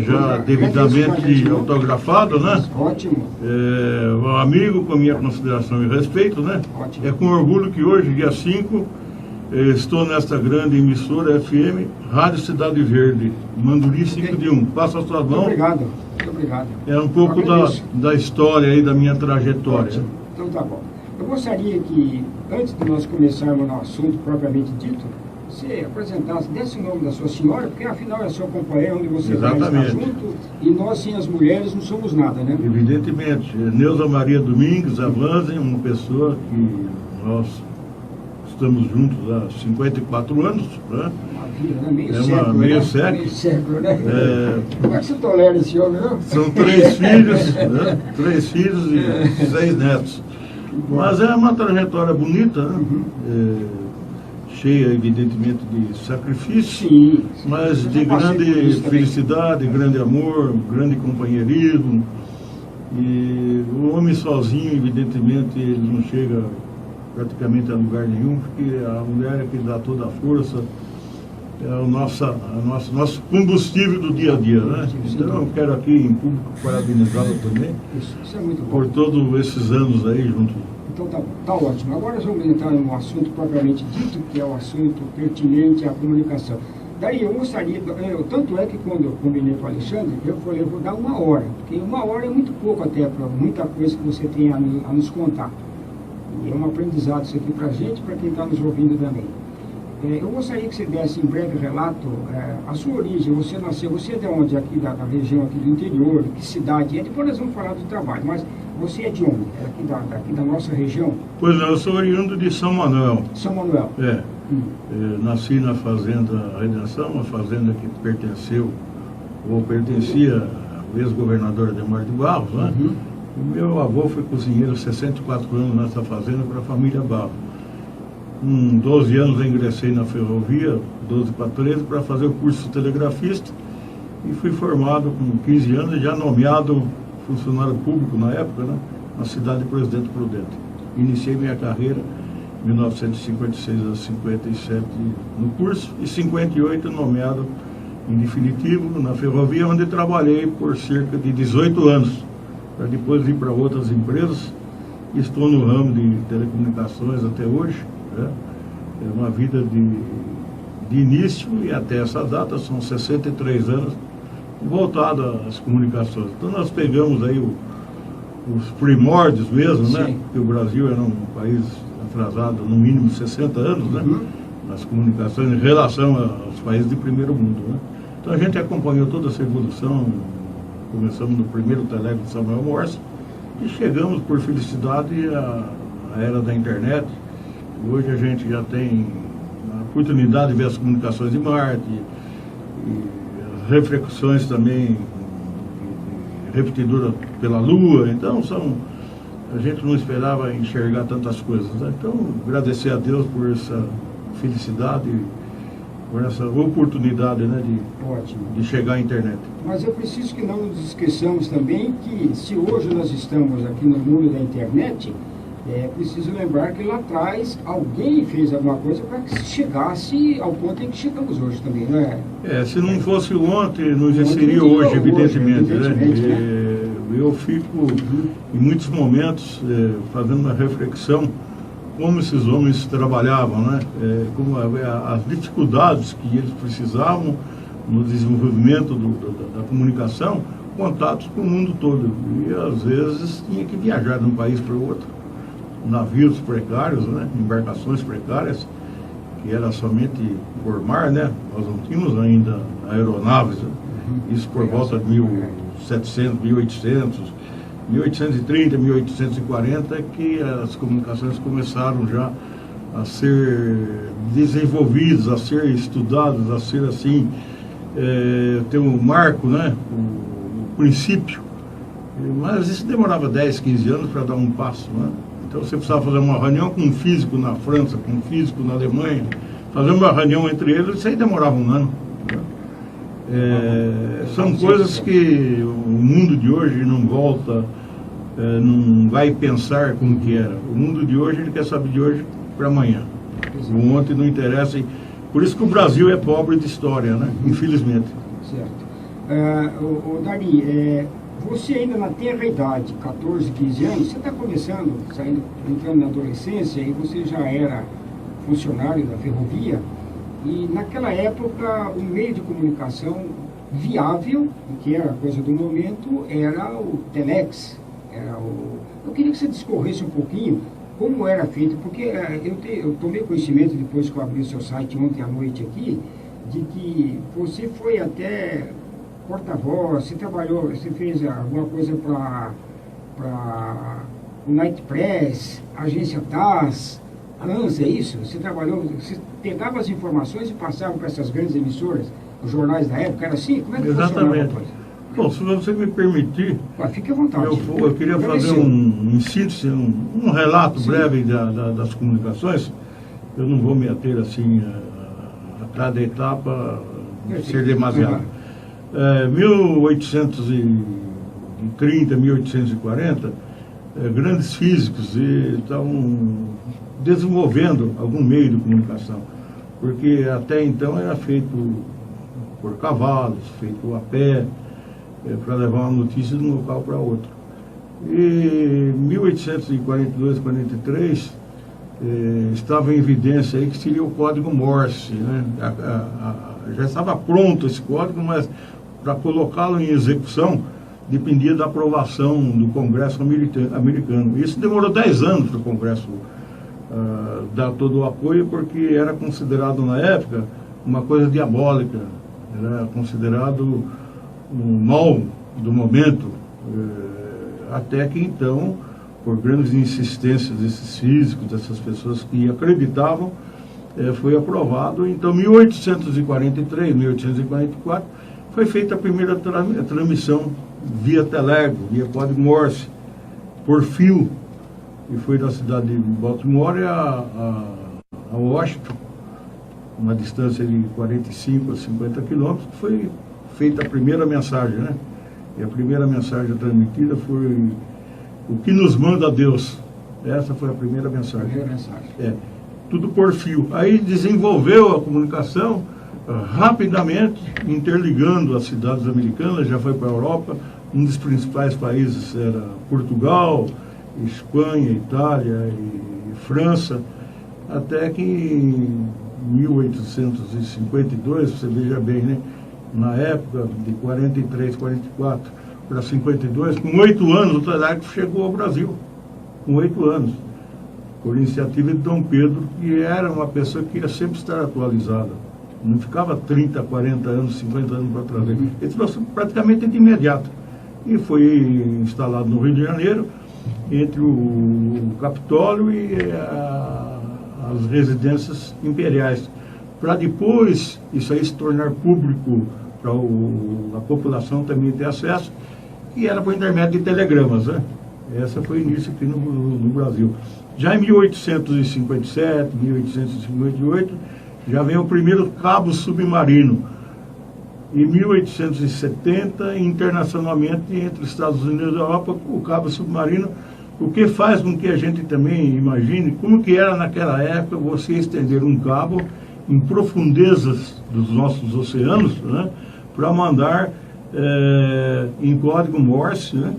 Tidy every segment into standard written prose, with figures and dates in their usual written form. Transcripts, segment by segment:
já devidamente autografado, né? Ótimo. Um amigo com a minha consideração e respeito, né? Ótimo. É com orgulho que hoje, dia 5, estou nesta grande emissora FM, Rádio Cidade Verde, Manduri 5 de 1. Passa a sua mão. Obrigado. Muito obrigado. É um pouco da história aí, da minha trajetória. Ótimo. Então tá bom. Eu gostaria que, antes de nós começarmos no assunto propriamente dito, você apresentasse, desse o nome da sua senhora, porque afinal é sua companheira, onde você vai estar junto, e nós, sem as mulheres, não somos nada, né? Evidentemente. Neuza Maria Domingues Avanzem, uma pessoa que nós estamos juntos há 54 anos, né? Meio século, né? Como é que você tolera esse homem, não? São 3 filhos, né? 3 filhos e 6 netos. Mas é uma trajetória bonita, né? Cheia, evidentemente, de sacrifício, sim, mas de grande felicidade, grande amor, grande companheirismo. E o homem sozinho, evidentemente, ele não chega praticamente a lugar nenhum, porque a mulher é que dá toda a força, é o nosso combustível do dia a dia, né? Então eu quero aqui em público parabenizá-la também isso é muito bom. Por todos esses anos aí junto. Então tá ótimo. Agora nós vamos entrar no assunto propriamente dito, que é o assunto pertinente à comunicação. Daí eu gostaria, tanto é que quando eu combinei com o Alexandre, eu falei, eu vou dar 1 hora, porque 1 hora é muito pouco até para muita coisa que você tem a nos contar. E é um aprendizado isso aqui para a gente, para quem está nos ouvindo também. Eu gostaria que você desse em breve relato a sua origem. Você nasceu, você é de onde? Aqui da região aqui do interior, que cidade é? Depois nós vamos falar do trabalho, mas você é de onde? É aqui da nossa região? Pois não, eu sou oriundo de São Manuel. São Manuel? Nasci na Fazenda Redenção, uma fazenda que pertencia ao ex-governador Ademar de Barros, né? O meu avô foi cozinheiro 64 anos nessa fazenda para a família Barros. Com 12 anos eu ingressei na ferrovia, 12 para 13, para fazer o curso de telegrafista e fui formado com 15 anos, já nomeado funcionário público na época, né, na cidade de Presidente Prudente. Iniciei minha carreira em 1956 a 57 no curso e 58 nomeado em definitivo na ferrovia, onde trabalhei por cerca de 18 anos, para depois ir para outras empresas. Estou no ramo de telecomunicações até hoje. É uma vida de início e até essa data são 63 anos voltada às comunicações. Então nós pegamos aí os primórdios mesmo, né? Porque o Brasil era um país atrasado no mínimo 60 anos, né? Nas comunicações em relação aos países de primeiro mundo, né? Então a gente acompanhou toda essa evolução, começamos no primeiro telégrafo de Samuel Morse e chegamos por felicidade à era da internet. Hoje a gente já tem a oportunidade de ver as comunicações de Marte, e as reflexões também, repetidora pela Lua. Então a gente não esperava enxergar tantas coisas, né? Então agradecer a Deus por essa felicidade, por essa oportunidade, né, de chegar à internet. Mas eu preciso que não nos esqueçamos também que se hoje nós estamos aqui no mundo da internet, é preciso lembrar que lá atrás alguém fez alguma coisa para que chegasse ao ponto em que chegamos hoje também, não é? Se não fosse ontem, não existiria hoje, evidentemente, né? Eu fico, em muitos momentos, fazendo uma reflexão como esses homens trabalhavam, né? Como as dificuldades que eles precisavam no desenvolvimento da comunicação, contatos com o mundo todo. E às vezes tinha que viajar de um país para o outro. Navios precários, né? Embarcações precárias, que era somente por mar, né? Nós não tínhamos ainda aeronaves, né? Isso por volta de 1700, 1800, 1830, 1840, que as comunicações começaram já a ser desenvolvidas, a ser estudadas, a ser assim, ter um marco, né? O princípio. Mas isso demorava 10, 15 anos para dar um passo, né? Então você precisava fazer uma reunião com um físico na França, com um físico na Alemanha, fazer uma reunião entre eles, isso aí demorava um ano. São coisas que o mundo de hoje não volta, não vai pensar como que era. O mundo de hoje, ele quer saber de hoje para amanhã. O ontem não interessa. Por isso que o Brasil é pobre de história, né? Infelizmente. Certo. Dari, você ainda na tenra idade, 14, 15 anos, você está começando, entrando na adolescência, e você já era funcionário da ferrovia, e naquela época o meio de comunicação viável, que era a coisa do momento, era o telex. Eu queria que você discorresse um pouquinho como era feito, porque eu tomei conhecimento depois que eu abri o seu site ontem à noite aqui, de que você foi até porta-voz, você fez alguma coisa para o Night Press, Agência TAS, ANSA, é isso? Você pegava as informações e passava para essas grandes emissoras, os jornais da época, era assim? Como é que funcionava a coisa? Bom, se você me permitir, fique à vontade. Eu queria fazer um síntese, um relato breve das comunicações. Eu não vou me ater assim a cada etapa, ser demasiado. 1830, 1840, grandes físicos estavam desenvolvendo algum meio de comunicação, porque até então era feito por cavalos, feito a pé, para levar uma notícia de um local para outro. E 1842, 43, estava em evidência aí que seria o código Morse, né? Já estava pronto esse código, mas para colocá-lo em execução dependia da aprovação do Congresso americano. Isso demorou 10 anos para o Congresso dar todo o apoio, porque era considerado na época uma coisa diabólica, era considerado um mal do momento, até que então, por grandes insistências desses físicos, dessas pessoas que acreditavam, foi aprovado. Então, 1843, 1844, foi feita a primeira transmissão via telego, via código Morse, por fio, e foi da cidade de Baltimore a Washington, uma distância de 45 a 50 quilômetros, que foi feita a primeira mensagem, né? E a primeira mensagem transmitida foi: o que nos manda Deus. Essa foi a primeira mensagem. Tudo por fio. Aí desenvolveu a comunicação rapidamente, interligando as cidades americanas, já foi para a Europa. Um dos principais países era Portugal, Espanha, Itália e França, até que em 1852, você veja bem, né? Na época de 43, 44 para 52, com 8 anos o telégrafo chegou ao Brasil, com 8 anos, por iniciativa de Dom Pedro, que era uma pessoa que ia sempre estar atualizada, não ficava 30, 40 anos, 50 anos para trazer. Ele trouxe praticamente de imediato, e foi instalado no Rio de Janeiro, entre o Capitólio e as residências imperiais, para depois isso aí se tornar público, para a população também ter acesso, e era por intermédio de telegramas, né? Essa foi o início aqui no Brasil. Já em 1857, 1858, já vem o primeiro cabo submarino. Em 1870, internacionalmente, entre os Estados Unidos e a Europa, o cabo submarino, o que faz com que a gente também imagine como que era naquela época você estender um cabo em profundezas dos nossos oceanos, né, para mandar em código Morse, né,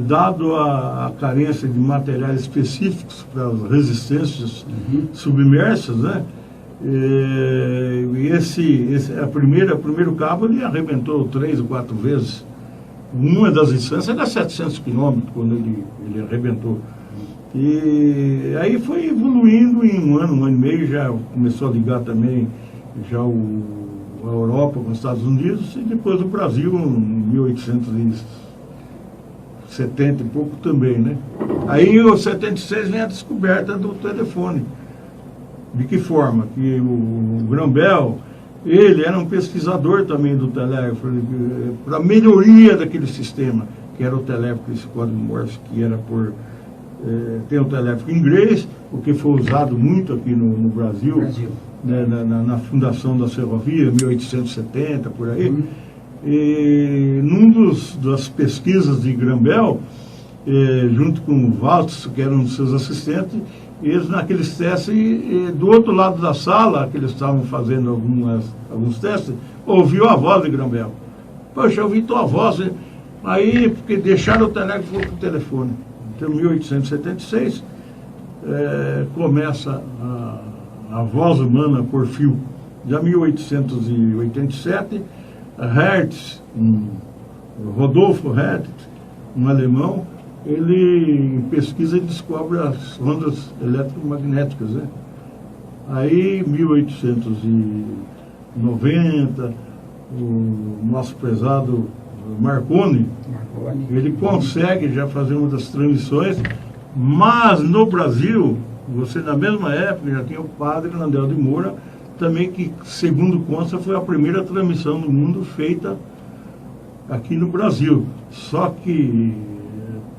dado a carência de materiais específicos para as resistências submersas, né, e o primeiro cabo ele arrebentou 3 ou 4 vezes. Uma das distâncias era 700 quilômetros quando ele arrebentou. E aí foi evoluindo em um ano e meio, já começou a ligar também já a Europa com os Estados Unidos, e depois o Brasil em 1870 e pouco também, né? Aí em 76 vem a descoberta do telefone. De que forma? Que o Graham-Bell, ele era um pesquisador também do telégrafo, para a melhoria daquele sistema, que era o telégrafo, esse código Morse, que era por... tem o telégrafo inglês, o que foi usado muito aqui no Brasil, né, na fundação da ferrovia, 1870, por aí. E das pesquisas de Graham-Bell, junto com o Waltz, que era um dos seus assistentes, eles naqueles testes, do outro lado da sala, que eles estavam fazendo alguns testes, ouviu a voz de Graham-Bell. Poxa, eu ouvi tua voz. Aí, porque deixaram o telégrafo e foram para o telefone. Então, em 1876, começa a voz humana por fio. Já em 1887, Hertz, Rodolfo Hertz, um alemão, ele em pesquisa descobre as ondas eletromagnéticas, né? Aí, em 1890, o nosso prezado Marconi, ele consegue já fazer uma das transmissões, mas no Brasil, você na mesma época já tinha o padre Landel de Moura, também que, segundo consta, foi a primeira transmissão do mundo feita aqui no Brasil. Só que,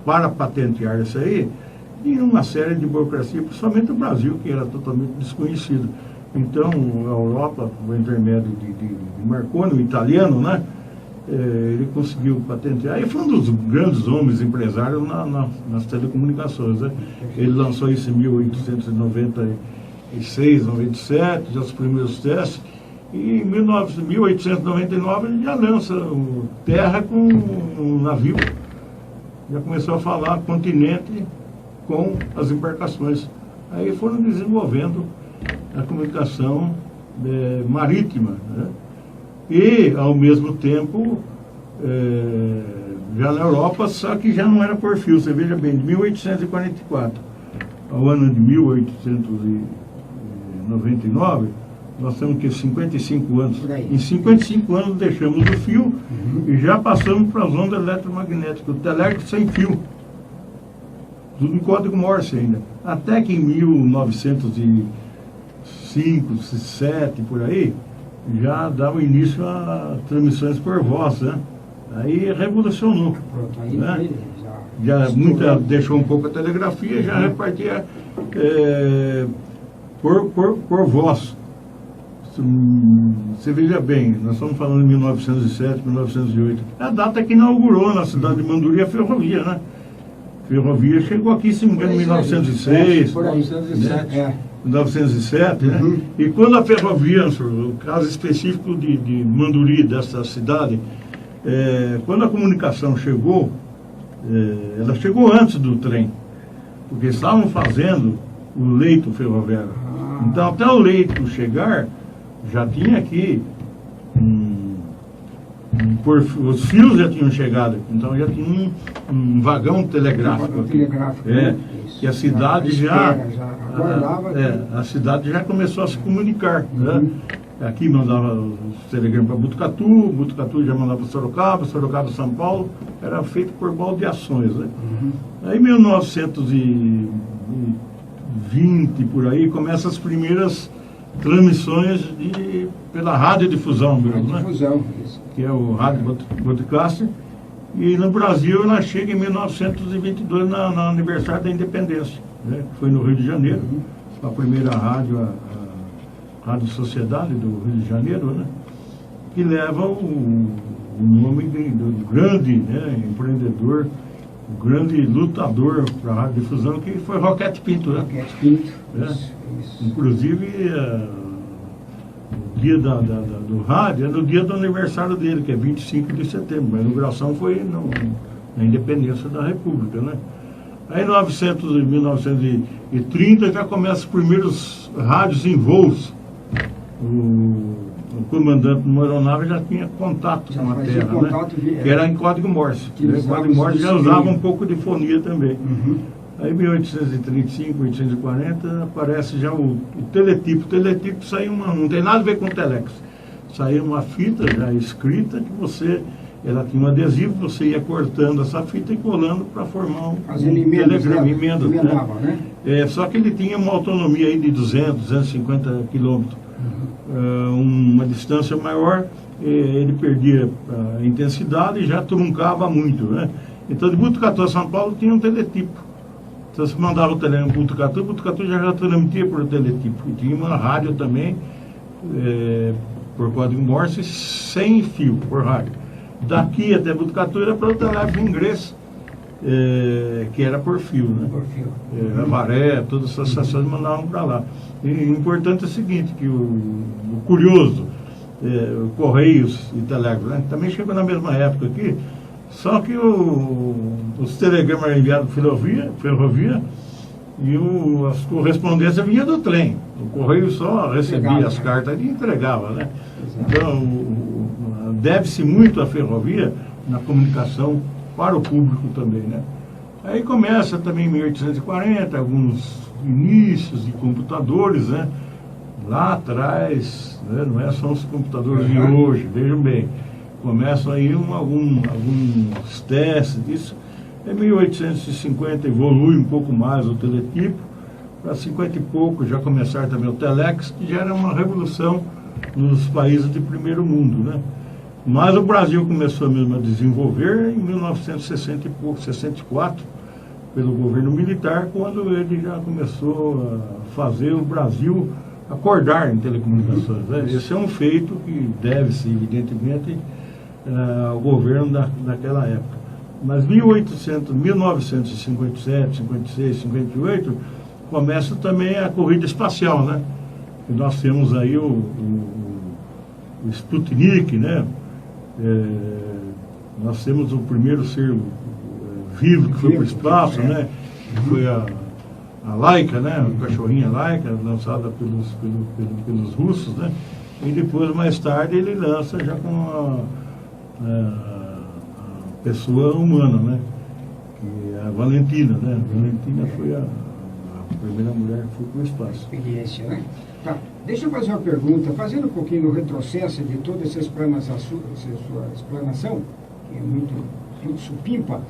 para patentear isso aí, tinha uma série de burocracia, principalmente no Brasil, que era totalmente desconhecido. Então, a Europa, por intermédio de Marconi, o italiano, né? Ele conseguiu patentear. E foi um dos grandes homens empresários nas telecomunicações, né? Ele lançou isso em 1896, 97, já os primeiros testes. E em 1899 ele já lança o Terra com um navio. Já começou a falar continente com as embarcações. Aí foram desenvolvendo a comunicação marítima, né? E, ao mesmo tempo, já na Europa, só que já não era por fio. Você veja bem, de 1844 ao ano de 1899, nós temos que 55 anos. Em 55 anos deixamos o fio e já passamos para as ondas eletromagnéticas, o telégrafo sem fio. Tudo em código Morse ainda. Até que em 1905, 1907, por aí, já dava início a transmissões por voz, né? Aí revolucionou. Pronto, aí né? Já muita deixou um pouco a telegrafia, já repartia por voz. Você veja bem, nós estamos falando de 1907, 1908. A data que inaugurou na cidade de Manduri a ferrovia, né? A ferrovia chegou aqui, se não me engano, em 1906. Por aí. 1907. 1907, né? E quando a ferrovia, o caso específico de Manduri, dessa cidade, quando a comunicação chegou, ela chegou antes do trem, porque estavam fazendo o leito ferroviário. Então, até o leito chegar, já tinha aqui os fios já tinham chegado, então já tinha um vagão telegráfico aqui. E a cidade a cidade já começou a se comunicar, né? Aqui mandava os telegramas para Botucatu, Botucatu já mandava para Sorocaba, Sorocaba São Paulo, era feito por baldeações, né? Aí em 1920, por aí, começam as primeiras transmissões pela radiodifusão mesmo, né? Que é o Rádio Broadcaster. E no Brasil ela chega em 1922, no aniversário da independência, né? Que foi no Rio de Janeiro, a primeira rádio, a Rádio Sociedade do Rio de Janeiro, né? Que leva o nome do grande, né, empreendedor, o grande lutador para a radiodifusão, que foi Roquete Pinto, né? Roquete Pinto, isso. Inclusive, o dia do rádio é no dia do aniversário dele, que é 25 de setembro. A inauguração foi na independência da República, né? Aí em 1930 já começam os primeiros rádios em voos. O comandante de uma aeronave já tinha contato com a Terra, né? Que era em código Morse. O código Morse já usava um pouco de fonia também. Aí em 1835, 1840, aparece já o teletipo. O teletipo saiu não tem nada a ver com o telex. Saiu uma fita já escrita que ela tinha um adesivo, você ia cortando essa fita e colando para formar um telegrama, emenda, né? Só que ele tinha uma autonomia aí de 200, 250 quilômetros. Uma distância maior, ele perdia a intensidade e já truncava muito, né? Então de Botucatu a São Paulo tinha um teletipo. Então você mandava o telegrama para Botucatu já transmitia por teletipo. E tinha uma rádio também, por código Morse, sem fio, por rádio. Daqui até Botucatu era para o telégrafo inglês, que era por fio, né? Por fio. Avaré, todas essas estações mandavam para lá. E o importante é o seguinte, que o curioso Correios e Telégrafo, né? Também chegou na mesma época aqui, só que os telegramas eram enviados por ferrovia e as correspondências vinham do trem. O Correio só recebia as cartas e entregava, né? Então, deve-se muito à ferrovia na comunicação para o público também, né? Aí começa também em 1840, alguns inícios de computadores, né? Lá atrás, né? Não é só os computadores de hoje, vejam bem. Começam aí alguns testes disso. Em 1850 evolui um pouco mais o teletipo. Para 50 e pouco já começaram também o telex, que já era uma revolução nos países de primeiro mundo, né? Mas o Brasil começou mesmo a desenvolver em 1960 e pouco, 64, pelo governo militar, quando ele já começou a fazer o Brasil acordar em telecomunicações, né? Esse é um feito que deve-se, evidentemente, ao governo daquela época. Mas 1957, 56, 58, começa também a corrida espacial, né? E nós temos aí o Sputnik, né? Nós temos o primeiro ser vivo que foi para o espaço, né? Que foi a Laika, né? A cachorrinha Laika, lançada pelos russos, né? E depois, mais tarde, ele lança já com a pessoa humana, né? Que é a Valentina, né? A Valentina foi a primeira mulher que foi para o espaço. Experiência, né? Tá. Deixa eu fazer uma pergunta, fazendo um pouquinho no retrocesso de toda essa explanação, que é muito supimpa.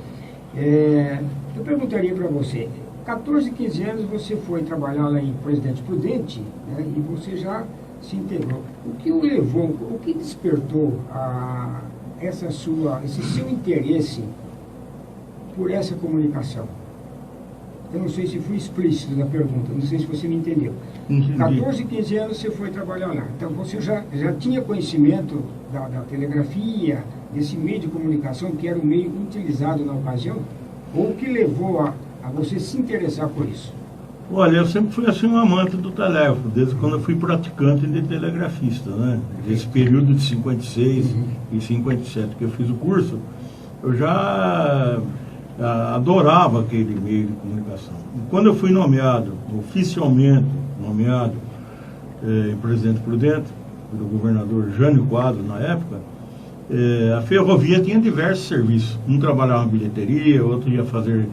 Eu perguntaria para você, 14, 15 anos você foi trabalhar lá em Presidente Prudente, né, e você já se integrou. O que o levou, o que despertou esse seu interesse por essa comunicação? Eu não sei se fui explícito na pergunta, não sei se você me entendeu. 14, 15 anos você foi trabalhar lá. Então você já tinha conhecimento da telegrafia, desse meio de comunicação que era o meio utilizado na ocasião? Ou o que levou a você se interessar por isso? Olha, eu sempre fui assim um amante do telégrafo, desde quando eu fui praticante de telegrafista, né? Nesse período de 56 e 57 que eu fiz o curso, eu já adorava aquele meio de comunicação. E quando eu fui oficialmente nomeado em Presidente Prudente, pelo governador Jânio Quadros na época, a ferrovia tinha diversos serviços. Um trabalhava na bilheteria, outro ia fazer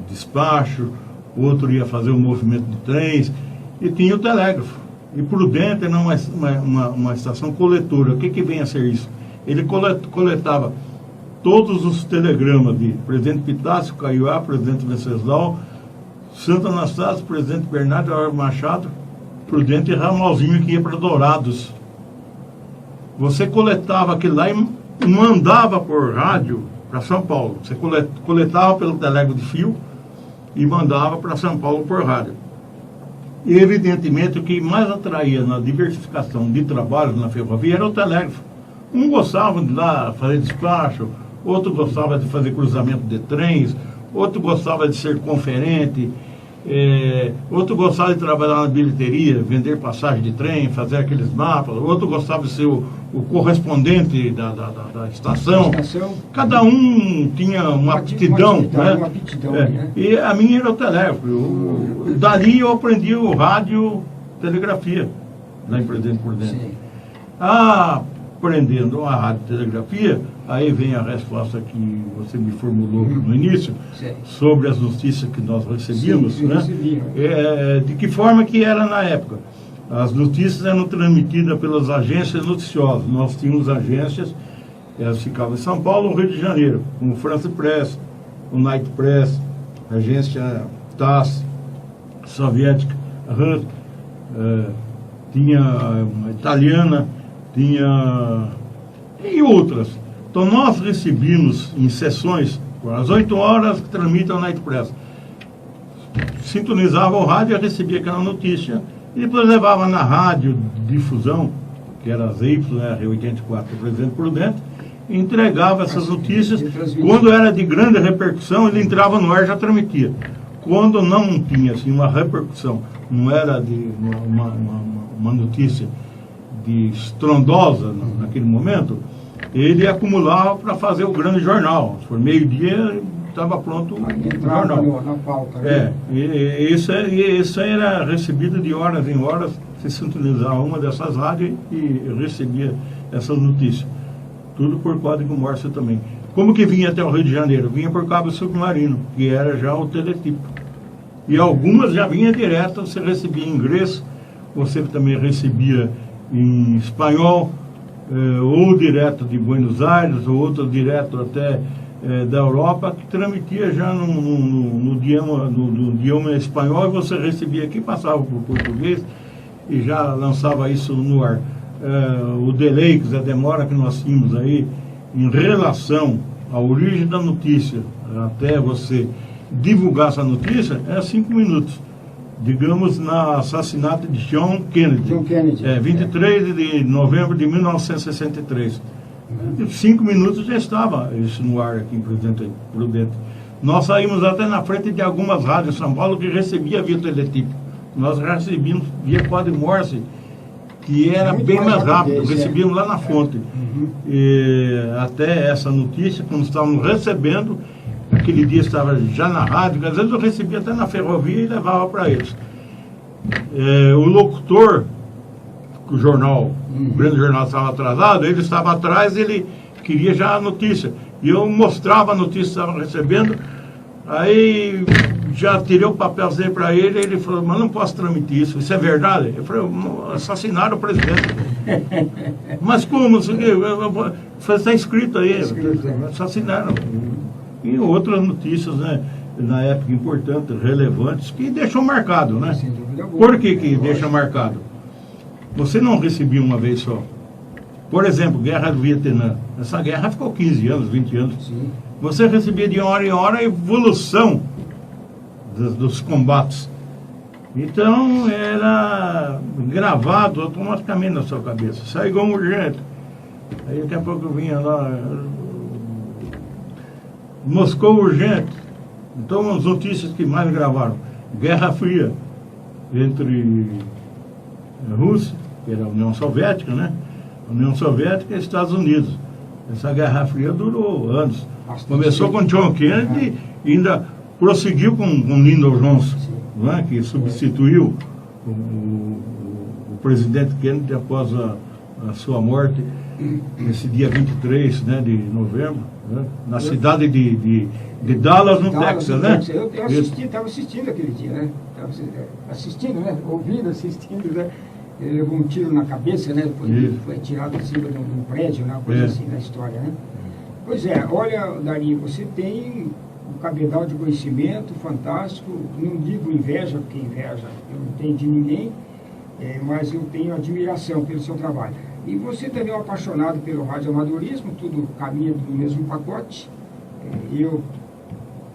despacho, outro ia fazer o movimento de trens, e tinha o telégrafo. E Prudente era uma estação coletora. O que vem a ser isso? Ele coletava todos os telegramas de Presidente Pitácio, Caiuá, Presidente Venceslau, Santo Anastácio, Presidente Bernardo Machado, Prudente e Ramalzinho, que ia para Dourados. Você coletava aquilo lá e mandava por rádio para São Paulo. Você coletava pelo telégrafo de fio e mandava para São Paulo por rádio. E, evidentemente, o que mais atraía na diversificação de trabalhos na ferrovia era o telégrafo. Um gostava de ir lá fazer despacho, outro gostava de fazer cruzamento de trens, outro gostava de ser conferente, outro gostava de trabalhar na bilheteria, vender passagem de trem, fazer aqueles mapas, outro gostava de ser o correspondente da estação. Cada um tinha uma aptidão, né? E a minha era o telégrafo. Dali eu aprendi o rádio telegrafia, lá em Presidente Prudente. Aprendendo a rádio telegrafia, aí vem a resposta que você me formulou no início, sobre as notícias que nós recebíamos, né? De que forma que era na época. As notícias eram transmitidas pelas agências noticiosas. Nós tínhamos agências, elas ficavam em São Paulo, no Rio de Janeiro, como France Press, o Night Press, a agência TASS, soviética, tinha uma italiana, e outras. Então nós recebíamos em sessões, às 8 horas, que transmitem a Night Press. Sintonizava o rádio e recebia aquela notícia, e depois levava na rádio de difusão, que era a ZYR84, o Presidente Prudente, e entregava essas notícias. Quando era de grande repercussão, ele entrava no ar e já transmitia. Quando não tinha assim, uma repercussão, não era de uma notícia estrondosa naquele momento, ele acumulava para fazer o grande jornal. Por meio-dia estava pronto o jornal. Na pauta, né? Isso era recebido de horas em horas. Você sintonizava uma dessas rádios e recebia essas notícias. Tudo por código Morse também. Como que vinha até o Rio de Janeiro? Vinha por cabo submarino, que era já o teletipo. E algumas já vinha direto, você recebia em inglês, você também recebia em espanhol, ou direto de Buenos Aires, ou outro direto até da Europa, que transmitia já no idioma espanhol, e você recebia aqui, passava para o português e já lançava isso no ar. O delay, a demora que nós tínhamos aí em relação à origem da notícia até você divulgar essa notícia é 5 minutos. Digamos, no assassinato de John Kennedy. 23 de novembro de 1963. 5 minutos já estava isso no ar aqui em Prudente. Nós saímos até na frente de algumas rádios em São Paulo que recebia via teletipo. Nós recebíamos via código Morse, que era muito bem mais rápido, recebíamos lá na fonte. E até essa notícia, quando estávamos recebendo, aquele dia estava já na rádio, às vezes eu recebia até na ferrovia e levava para eles. O locutor, que o jornal, o grande jornal estava atrasado, ele estava atrás, ele queria já a notícia. E eu mostrava a notícia que estava recebendo, aí já tirei o papelzinho para ele, ele falou, mas não posso transmitir isso é verdade? Eu falei, assassinaram o presidente. Mas como? Está escrito aí, assassinaram. E outras notícias, né, na época importantes, relevantes, que deixam marcado, né? Por que deixa marcado? Você não recebia uma vez só. Por exemplo, Guerra do Vietnã. Essa guerra ficou 15 anos, 20 anos. Sim. Você recebia de hora em hora a evolução dos combates. Então, era gravado automaticamente na sua cabeça. Saiu um urgente. Aí, daqui a pouco eu vinha lá... Moscou urgente. Então, as notícias que mais gravaram. Guerra Fria entre a Rússia, que era a União Soviética, né? A União Soviética e Estados Unidos. Essa Guerra Fria durou anos. Começou com John Kennedy e ainda prosseguiu com Lyndon Johnson, né? Que substituiu o presidente Kennedy após a sua morte, nesse dia 23, né, de novembro. Na cidade de Dallas, no Texas, né? Eu estava assistindo aquele dia, né? Assistindo, né? Ouvindo, assistindo, né? Ele levou um tiro na cabeça, né? Foi tirado de cima de um prédio, né? Uma coisa assim na história, né? Pois é, olha, Dari, você tem um cabedal de conhecimento fantástico. Não digo inveja, porque inveja eu não tenho de ninguém, mas eu tenho admiração pelo seu trabalho. E você também é um apaixonado pelo radioamadorismo, tudo caminha do mesmo pacote. Eu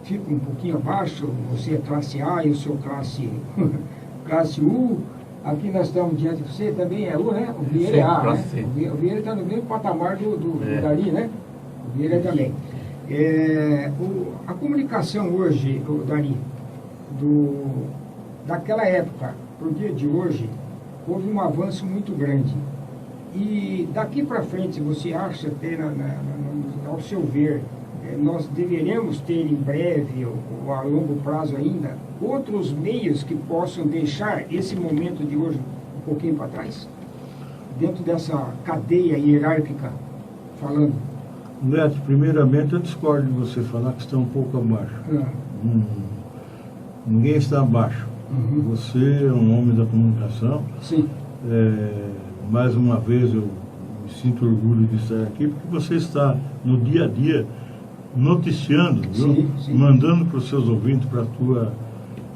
fico um pouquinho abaixo, você é classe A, eu sou classe U. Aqui nós estamos diante de você, também é U, né? O Vieira é A, né? O Vieira está no mesmo patamar do Dari, né? O Vieira também. A comunicação hoje, Dari, daquela época para o dia de hoje, houve um avanço muito grande. E daqui para frente, você acha, ao seu ver, nós deveremos ter em breve, ou a longo prazo ainda, outros meios que possam deixar esse momento de hoje um pouquinho para trás? Dentro dessa cadeia hierárquica, falando. Neto, primeiramente eu discordo de você falar que está um pouco abaixo. Ninguém está abaixo. Você é um homem da comunicação. Sim. Mais uma vez eu me sinto orgulho de estar aqui, porque você está no dia a dia noticiando, sim, sim. Mandando para os seus ouvintes, para a tua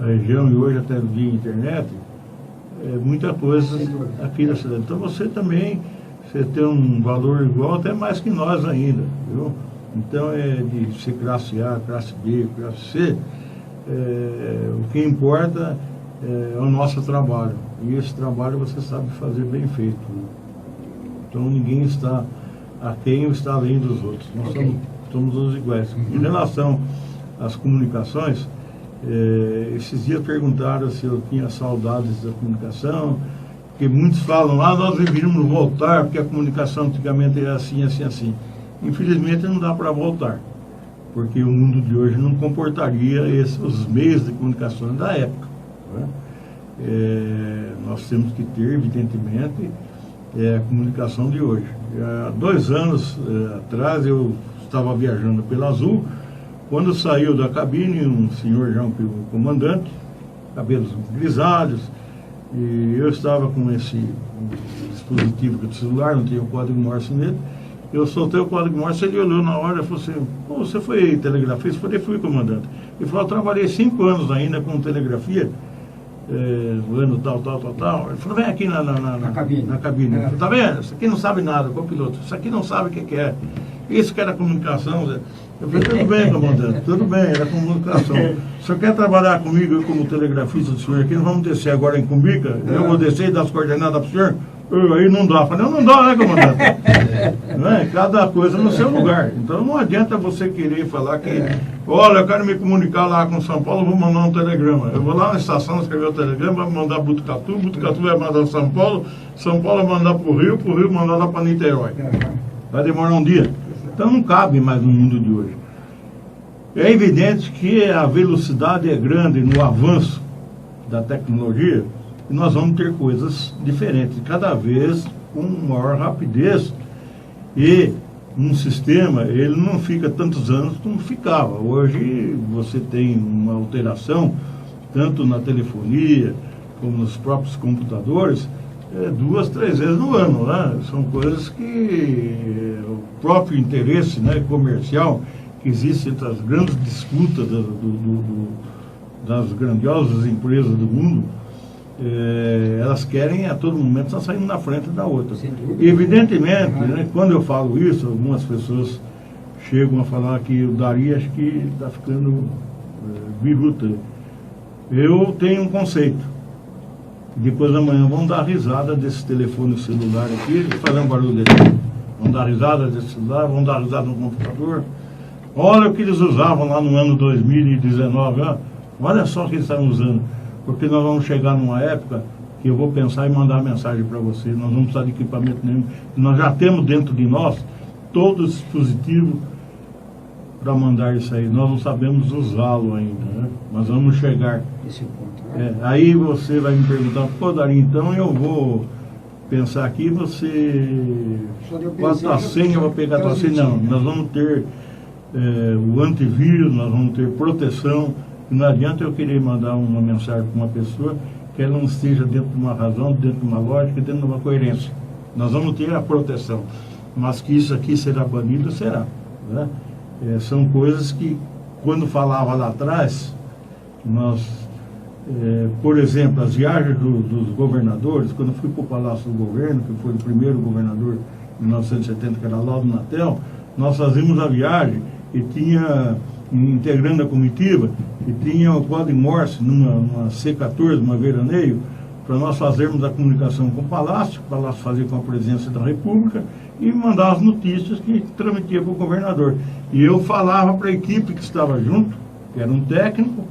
região e hoje até via internet, muita coisa aqui da cidade. Então você também, você tem um valor igual, até mais que nós ainda, viu? Então de ser classe A, classe B, classe C, o que importa é o nosso trabalho. E esse trabalho você sabe fazer bem feito. Então ninguém está aquém ou está além dos outros. Nós somos todos iguais. Em relação às comunicações, esses dias perguntaram se eu tinha saudades da comunicação, Porque muitos falam, nós deveríamos voltar, porque a comunicação antigamente era assim, assim, assim. Infelizmente não dá para voltar, porque o mundo de hoje não comportaria os meios de comunicação da época, né? Nós temos que ter, evidentemente, a comunicação de hoje. Há 2 anos atrás eu estava viajando pela Azul, quando saiu da cabine um senhor já, um comandante, cabelos grisalhos, e eu estava com esse dispositivo do celular, não tinha o código Morse nele. Eu soltei o código Morse, ele olhou na hora e falou assim, você foi telegrafista? Eu falei, fui, comandante. Ele falou, eu trabalhei 5 anos ainda com telegrafia, no ano tal. Ele falou, vem aqui na cabine. Eu falei, tá vendo? Isso aqui não sabe nada, copiloto. Isso aqui não sabe o que é. Isso que era comunicação. Eu falei, tudo bem, comandante, tudo bem, era comunicação. O senhor quer trabalhar comigo como telegrafista do senhor aqui? Nós vamos descer agora em Cumbica, eu vou descer e dar as coordenadas para o senhor? Aí não dá. Eu falei, não dá, né, comandante? Não é? Cada coisa no seu lugar. Então não adianta você querer falar que, olha, eu quero me comunicar lá com São Paulo, vou mandar um telegrama. Eu vou lá na estação escrever o telegrama, vai mandar Botucatu vai mandar São Paulo vai mandar para o Rio mandar lá para Niterói. Vai demorar um dia. Então não cabe mais no mundo de hoje. É evidente que a velocidade é grande no avanço da tecnologia e nós vamos ter coisas diferentes, cada vez com maior rapidez, e um sistema, ele não fica tantos anos como ficava. Hoje você tem uma alteração, tanto na telefonia como nos próprios computadores, 2, 3 vezes no ano, né? São coisas que o próprio interesse, né, comercial que existe entre as grandes disputas das grandiosas empresas do mundo, elas querem a todo momento estar saindo na frente da outra. Evidentemente, né, quando eu falo isso, algumas pessoas chegam a falar que o Dari acho que está ficando biruta. Eu tenho um conceito. Depois da manhã vão dar risada desse telefone celular aqui, fazer um barulho aqui. Vão dar risada desse celular, vão dar risada no computador. Olha o que eles usavam lá no ano 2019, ó. Olha só o que eles estavam usando. Porque nós vamos chegar numa época que eu vou pensar e mandar mensagem para você. Nós não vamos precisar de equipamento nenhum. Nós já temos dentro de nós todo o dispositivo para mandar isso aí. Nós não sabemos usá-lo ainda, né? Mas vamos chegar. Esse ponto. Aí você vai me perguntar, pô, Dari, então eu vou pensar aqui, você qual a tua senha, eu vou pegar a tua senha. Não, nós vamos ter o antivírus, nós vamos ter proteção. E não adianta eu querer mandar uma mensagem para uma pessoa que ela não esteja dentro de uma razão, dentro de uma lógica, dentro de uma coerência. Nós vamos ter a proteção, mas que isso aqui será banido, será, né? São coisas que, quando falava lá atrás, nós... por exemplo, as viagens dos governadores, quando eu fui para o Palácio do Governo, que foi o primeiro governador em 1970, que era Laudo Natel, nós fazíamos a viagem e tinha, integrando a comitiva, e tinha o código Morse numa C14, uma veraneio, para nós fazermos a comunicação com o Palácio fazia com a presidência da República e mandar as notícias que transmitia para o governador. E eu falava para a equipe que estava junto, que era um técnico,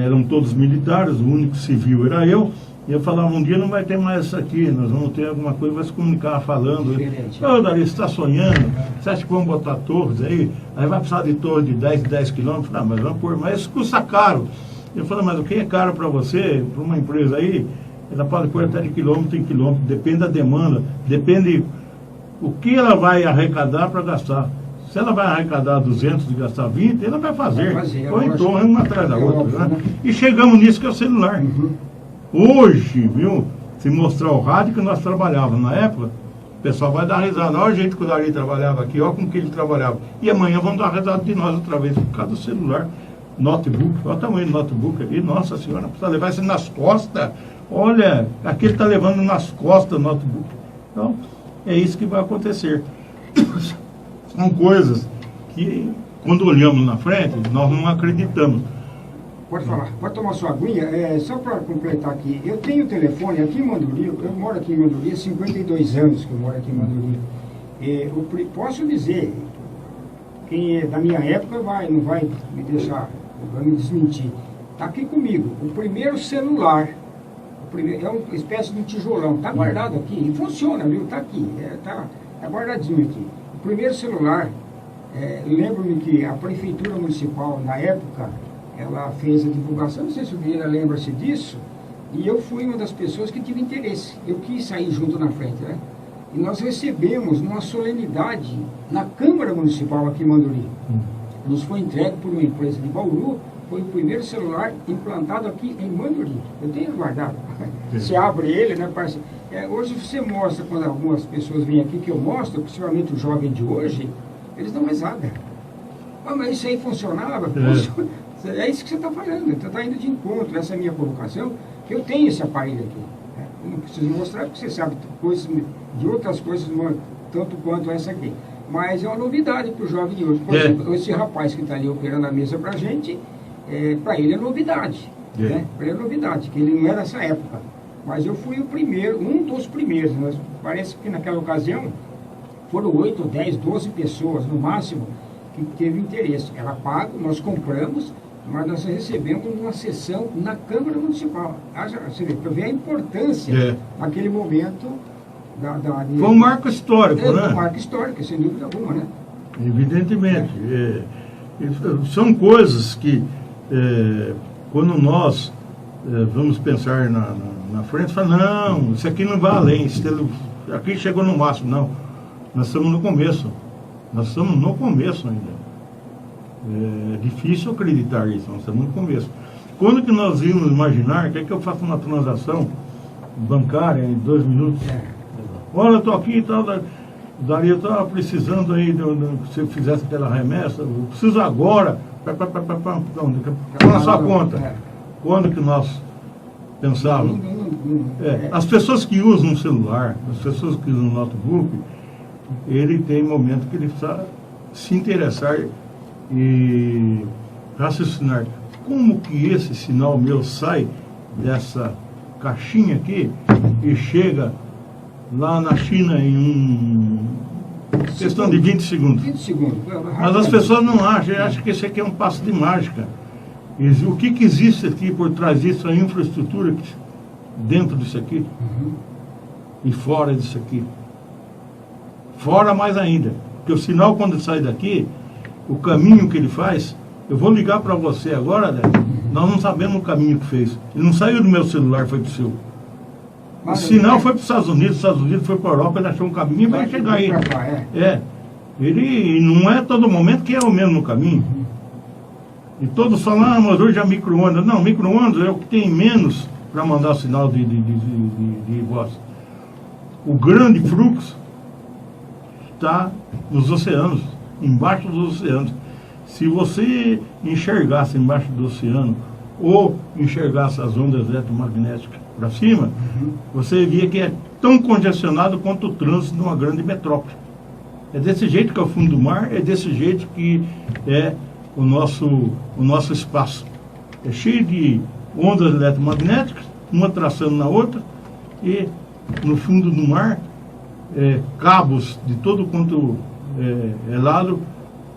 eram todos militares, o único civil era eu, e eu falava, um dia não vai ter mais isso aqui, nós vamos ter alguma coisa, vai se comunicar falando. Ô, Dari, você está sonhando? Você acha que vão botar torres aí? Aí vai precisar de torre de 10 quilômetros? Não, mas vamos pôr, mas isso custa caro. Eu falei, mas o que é caro para você, para uma empresa aí? Ela pode pôr até de quilômetro em quilômetro, depende da demanda, depende o que ela vai arrecadar para gastar. Se ela vai arrecadar 200 e gastar 20, ela vai fazer. Ou em torno, uma atrás da outra. Né? E chegamos nisso que é o celular. Hoje, viu, se mostrar o rádio que nós trabalhávamos na época, o pessoal vai dar risada. Olha o jeito que o Dari trabalhava aqui, olha com que ele trabalhava. E amanhã vão dar risada de nós outra vez, por causa do celular. Notebook, olha o tamanho do notebook ali. Nossa senhora, precisa levar isso nas costas. Olha, aqui ele está levando nas costas o notebook. Então, é isso que vai acontecer. São coisas que, quando olhamos na frente, nós não acreditamos. Pode falar, pode tomar sua aguinha. Só para completar aqui, eu tenho telefone aqui em Manduri, eu moro aqui em Manduri há 52 anos que eu moro aqui em Manduri. Posso dizer, quem é da minha época não vai me deixar, vai me desmentir. Está aqui comigo, o primeiro celular é uma espécie de um tijolão, está guardado aqui, e funciona, viu? Está aqui, tá guardadinho aqui. O primeiro celular, lembro-me que a Prefeitura Municipal, na época, ela fez a divulgação, não sei se o Vieira lembra-se disso, e eu fui uma das pessoas que tive interesse, eu quis sair junto na frente, né? E nós recebemos numa solenidade na Câmara Municipal aqui em Manduri. Nos foi entregue por uma empresa de Bauru, foi o primeiro celular implantado aqui em Manduri. Eu tenho guardado. Você abre ele, né, parece... hoje você mostra, quando algumas pessoas vêm aqui, que eu mostro, principalmente o jovem de hoje, eles dão risada. Ah, mas isso aí funcionava? É isso que você está falando, você está indo de encontro, essa é a minha colocação, que eu tenho esse aparelho aqui. Eu não preciso mostrar, porque você sabe coisas, de outras coisas, tanto quanto essa aqui. Mas é uma novidade para o jovem de hoje. Por exemplo, esse rapaz que está ali operando a mesa para a gente, para ele é novidade. Né? Para ele é novidade, que ele não era dessa época. Mas eu fui o primeiro, um dos primeiros. Mas parece que naquela ocasião foram 8, 10, 12 pessoas, no máximo, que teve interesse. Era pago, nós compramos, mas nós recebemos uma sessão na Câmara Municipal. Você vê, para ver a importância naquele momento foi um marco histórico, né? Um marco histórico, sem dúvida alguma, né? Evidentemente. São coisas que, quando nós vamos pensar na frente, fala, não, isso aqui não vai além, aqui chegou no máximo. Não, nós estamos no começo. Nós estamos no começo ainda. É difícil acreditar isso, nós estamos no começo. Quando que nós íamos imaginar que eu faço uma transação bancária em 2 minutos? Olha, eu estou aqui e tal, Daria estava precisando aí, se eu fizesse aquela remessa, eu preciso agora, na sua conta. Quando que nós pensávamos? As pessoas que usam o celular, as pessoas que usam o notebook, ele tem momento que ele precisa se interessar e raciocinar. Como que esse sinal meu sai dessa caixinha aqui e chega lá na China em questão de 20 segundos? 20 segundos. Mas as pessoas não acham que isso aqui é um passo de mágica. O que existe aqui por trás disso, a infraestrutura dentro disso aqui e fora disso aqui. Fora mais ainda, porque o sinal quando sai daqui, o caminho que ele faz, eu vou ligar para você agora, né? Nós não sabemos o caminho que fez. Ele não saiu do meu celular, foi para o seu. O sinal foi para os Estados Unidos foi para a Europa, ele achou um caminho e vai chegar aí. Ele não é todo momento que é o mesmo caminho. E todos falam, mas hoje é micro-ondas. Não, micro-ondas é o que tem menos para mandar sinal de voz. O grande fluxo está nos oceanos, embaixo dos oceanos. Se você enxergasse embaixo do oceano ou enxergasse as ondas eletromagnéticas para cima, você via que é tão congestionado quanto o trânsito de uma grande metrópole. É desse jeito que é o fundo do mar, é desse jeito que é o nosso espaço. É cheio de ondas eletromagnéticas, uma traçando na outra, e no fundo do mar, cabos de todo quanto é lado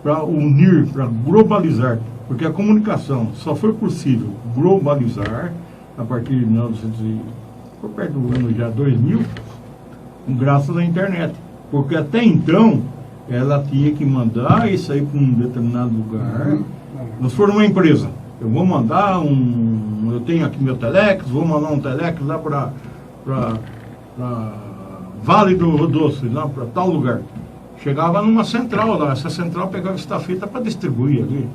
para unir, para globalizar. Porque a comunicação só foi possível globalizar a partir de 1900, por perto do ano já 2000, graças à internet. Porque até então, ela tinha que mandar isso aí para um determinado lugar. Nós formos uma empresa, eu vou mandar eu tenho aqui meu telex, vou mandar um telex lá para Vale do Doce, lá para tal lugar. Chegava numa central lá, essa central pegava estafeta para distribuir ali.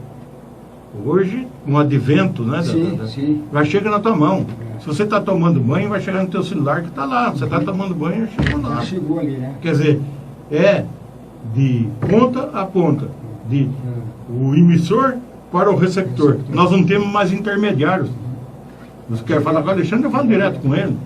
Hoje, um advento, né? Sim. Vai chegar na tua mão. Se você está tomando banho, vai chegar no teu celular que está lá. Você está tomando banho, chegou lá. Chegou ali, né? Quer dizer, é de ponta a ponta, o emissor para o receptor. Nós não temos mais intermediários. Você quer falar com o Alexandre, eu falo direto com ele.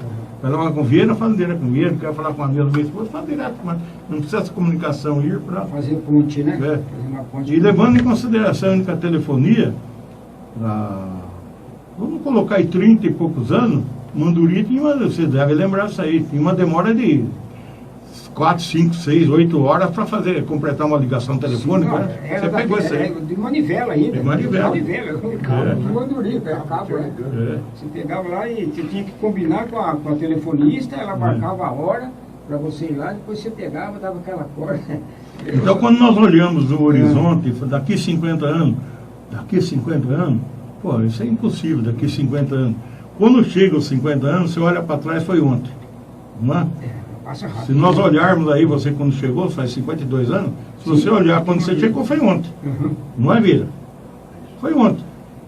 Quer falar com o Vieira, eu falo direto com o Vieira. Quer falar com a minha esposa, eu falo direto com ele. Não precisa essa comunicação ir para... Fazer ponte, né? Fazer uma ponte. E levando em consideração que a telefonia, vamos colocar aí 30 e poucos anos, Manduri tinha você deve lembrar isso aí, tinha uma demora de 4, 5, 6, 8 horas para completar uma ligação telefônica. Sim, né? Você pegou isso aí. De manivela ainda. De manivela. De mandurinha, cabo, né? Você pegava lá e você tinha que combinar com a telefonista, ela marcava a hora para você ir lá, depois você pegava, dava aquela corda. Então, quando nós olhamos o horizonte, daqui 50 anos, pô, isso é impossível, daqui 50 anos. Quando chega os 50 anos, você olha para trás, foi ontem. Não é? Passa rápido. Se nós olharmos aí, você quando chegou, faz 52 anos, se você olhar quando você chegou, foi ontem. Não é, Vira? Foi ontem.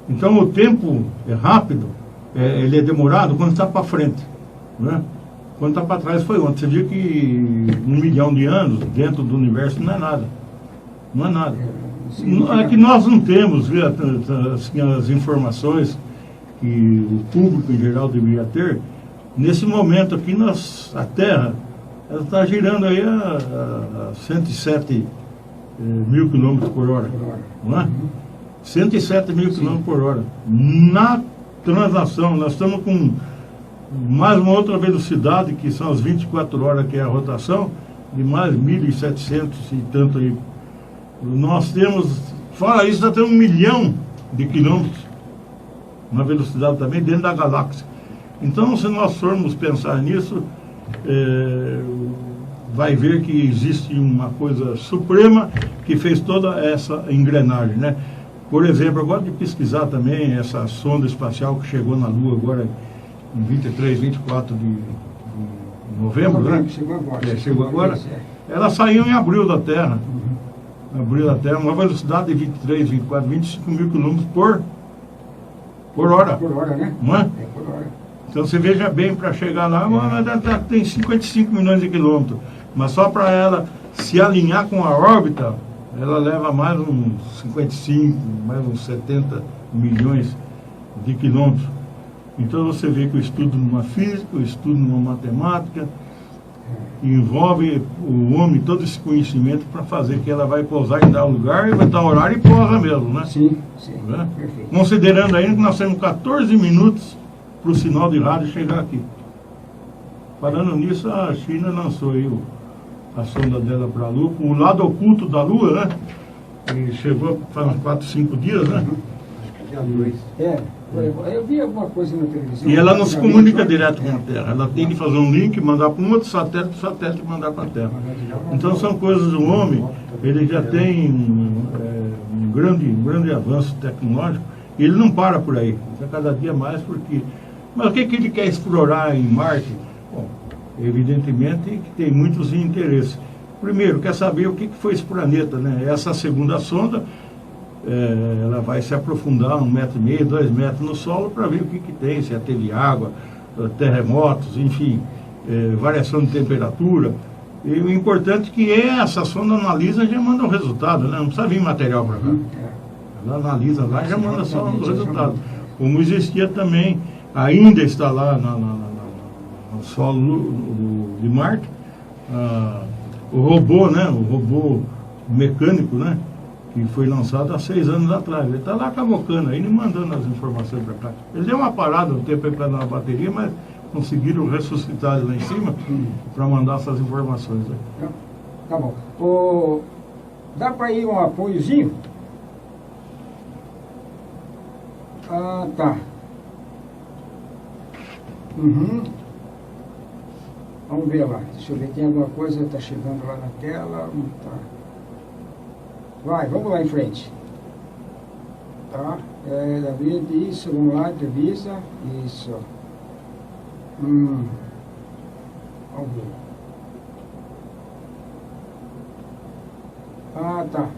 Então, o tempo é rápido, ele é demorado quando está para frente. Não é? Quando está para trás, foi ontem. Você viu que 1 milhão de anos dentro do universo não é nada. Não é nada. É que nós não temos assim, as informações que o público em geral deveria ter. Nesse momento aqui, a Terra está girando aí a 107 mil quilômetros por hora. Não é? 107 mil quilômetros por hora. Na translação, nós estamos com mais uma outra velocidade, que são as 24 horas, que é a rotação, de mais 1.700 e tanto aí. Nós temos, fora isso, nós temos 1 milhão de quilômetros, uma velocidade também dentro da galáxia. Então, se nós formos pensar nisso, vai ver que existe uma coisa suprema que fez toda essa engrenagem, né? Por exemplo, eu gosto de pesquisar também essa sonda espacial que chegou na Lua agora em 23, 24 de novembro, né? Chegou agora. Ela saiu em abril da Terra. Abril da Terra, uma velocidade de 23, 24, 25 mil quilômetros por hora. Por hora, né? Não é? É por hora. Então você veja bem, para chegar lá, ela tem 55 milhões de quilômetros. Mas só para ela se alinhar com a órbita, ela leva mais uns 55, mais uns 70 milhões de quilômetros. Então você vê que o estudo numa física, o estudo numa matemática, envolve o homem todo esse conhecimento para fazer que ela vai pousar em tal lugar e vai dar horário e pousa mesmo, né? Sim, sim. Né? Perfeito. Considerando ainda que nós temos 14 minutos para o sinal de rádio chegar aqui. Falando nisso, a China lançou aí a sonda dela para a Lua, o lado oculto da Lua, né? E chegou faz uns 4, 5 dias, né? Dia 2. Eu vi alguma coisa na televisão. E ela não se comunica direto com a Terra. Ela tem que fazer um link, mandar para um outro satélite, o satélite mandar para a Terra. Então são coisas do homem, ele já tem um grande avanço tecnológico, e ele não para por aí. Cada dia mais, porque... Mas o que ele quer explorar em Marte? Bom, evidentemente que tem muitos interesses. Primeiro, quer saber o que foi esse planeta, né? Essa segunda sonda, ela vai se aprofundar 1,5 metro, 2 metros no solo para ver o que tem, se teve água, terremotos, enfim, variação de temperatura. E o importante é que essa sonda analisa e já manda o resultado, né? Não precisa vir material para cá. Ela analisa lá e já manda só o resultado. Como existia também, ainda está lá no solo de Marte, o robô, né? O robô mecânico, né? Que foi lançado há 6 anos atrás. Ele está lá cavocando aí, mandando as informações para cá. Ele deu uma parada um tempo aí para dar uma bateria, mas conseguiram ressuscitar ele lá em cima para mandar essas informações aí. Tá bom. Dá para ir um apoiozinho? Ah, tá. Vamos ver lá. Deixa eu ver, tem alguma coisa que está chegando lá na tela? Não tá. Vai, vamos lá em frente. Tá? David, isso, vamos lá, entrevista. Isso. Vamos ver. Ah, tá.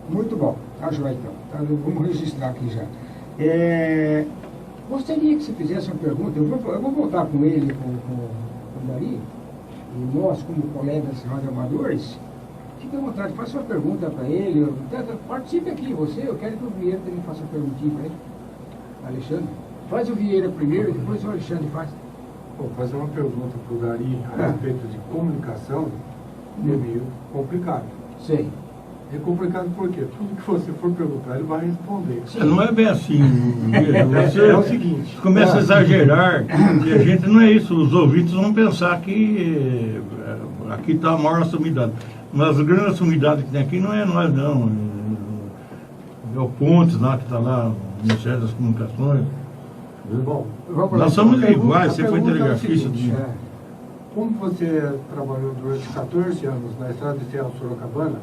Muito bom. Tá, joia, então. Tá, vamos registrar aqui já. Gostaria que você fizesse uma pergunta. Eu vou voltar com ele, com o Dari, e nós, como colegas radioamadores, fique à vontade, faça uma pergunta para ele. Participe aqui, eu quero que o Vieira também faça uma perguntinha para ele. Alexandre, faz o Vieira primeiro, depois o Alexandre faz. Vou fazer uma pergunta para o Dari a respeito de comunicação, é meio complicado. Sei. É complicado porque tudo que você for perguntar, ele vai responder. Não é bem assim. Você É o seguinte. começa a exagerar, e a gente não é isso. Os ouvintes vão pensar que aqui está a maior sumidade. Mas a grande sumidade que tem aqui não é nós, não. É o Pontes lá, que está lá, o Ministério das Comunicações. Bom, Nós somos a iguais, você foi pergunta é o telegrafista. seguinte, como você trabalhou durante 14 anos na Estrada de Ferro Sorocabana,